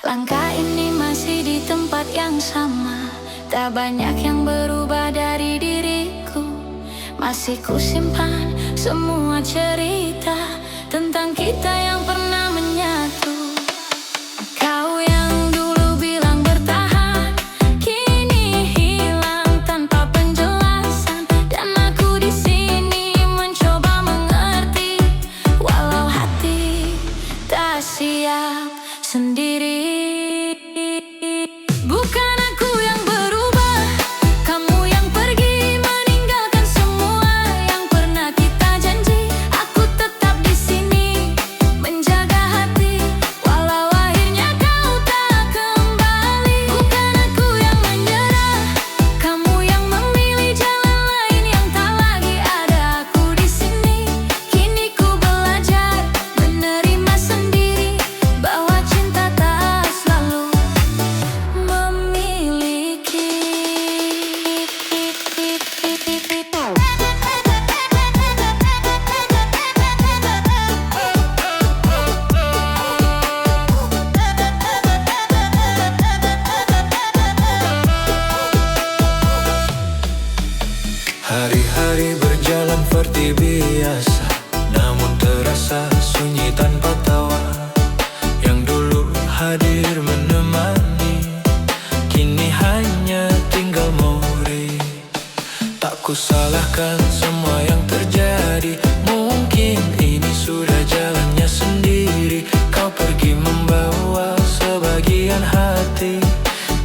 Speaker 2: Langkah ini masih di tempat yang sama, tak banyak yang berubah dari diriku. Ku simpan semua cerita tentang kita yang pernah menyatu. Kau yang dulu bilang bertahan, kini hilang tanpa penjelasan. Dan aku di sini mencoba mengerti, walau hati tak siap sendiri. Bukan aku yang berubah, kamu yang pergi meninggalkan semua yang pernah kita janji. Aku tetap di sini menjaga hati, walau akhirnya kau tak kembali. Bukan aku yang menyerah, kamu yang memilih jalan lain yang tak lagi ada. Aku di sini, kini ku belajar menerima sendiri bahwa cinta tak selalu memiliki.
Speaker 3: Hari-hari berjalan seperti biasa, namun terasa sunyi tanpa tawa. Yang dulu hadir menemani, kini hanya tinggal memori. Tak kusalahkan semua yang terjadi, mungkin ini sudah jalannya sendiri. Kau pergi membawa sebagian hati,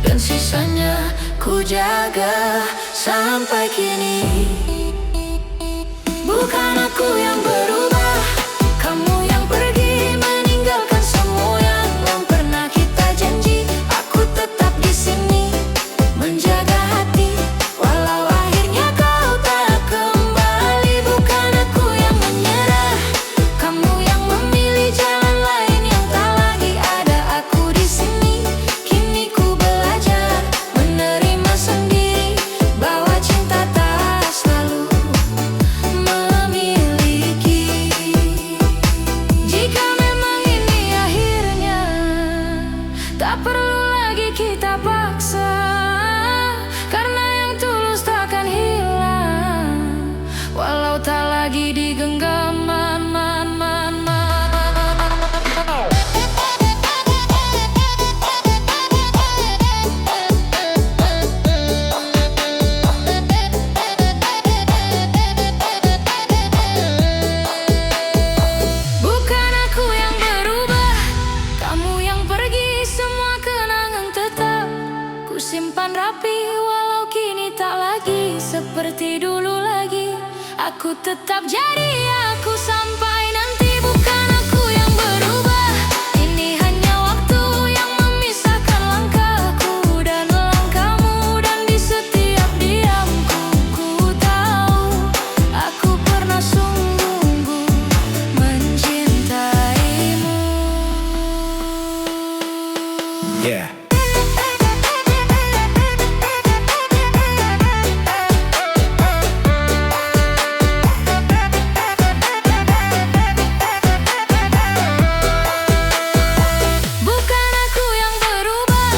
Speaker 2: Dan sisanya ku jaga sampai kini. Bukan aku yang berubah, kamu yang pergi meninggalkan semua yang pernah kita janji. Aku tetap di sini menjaga hati, walau akhirnya kau tak kembali. Bukan aku yang menyerah, kamu yang memilih jalan lain yang tak lagi ada. Aku di sini, kini ku belajar menerima sendiri bahwa cinta tak selalu memiliki. Jika memang ini akhirnya, tak perlu lagi kita paksa, karena yang tulus takkan hilang, walau tak lagi digenggam. Bukan aku yang berubah, kamu yang pergi, semua kenangan tetap ku simpan rapi, walau kini tak lagi seperti dulu lagi. Aku tetap jadi aku sampai nanti. Bukan aku yang berubah, ini hanya waktu yang memisahkan langkahku dan langkahmu. Dan di setiap diamku, ku tahu aku pernah sungguh mencintaimu.
Speaker 3: yeah.
Speaker 2: Bukan aku yang berubah,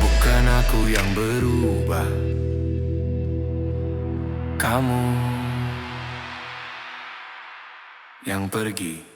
Speaker 3: Bukan aku yang berubah, kamu yang pergi.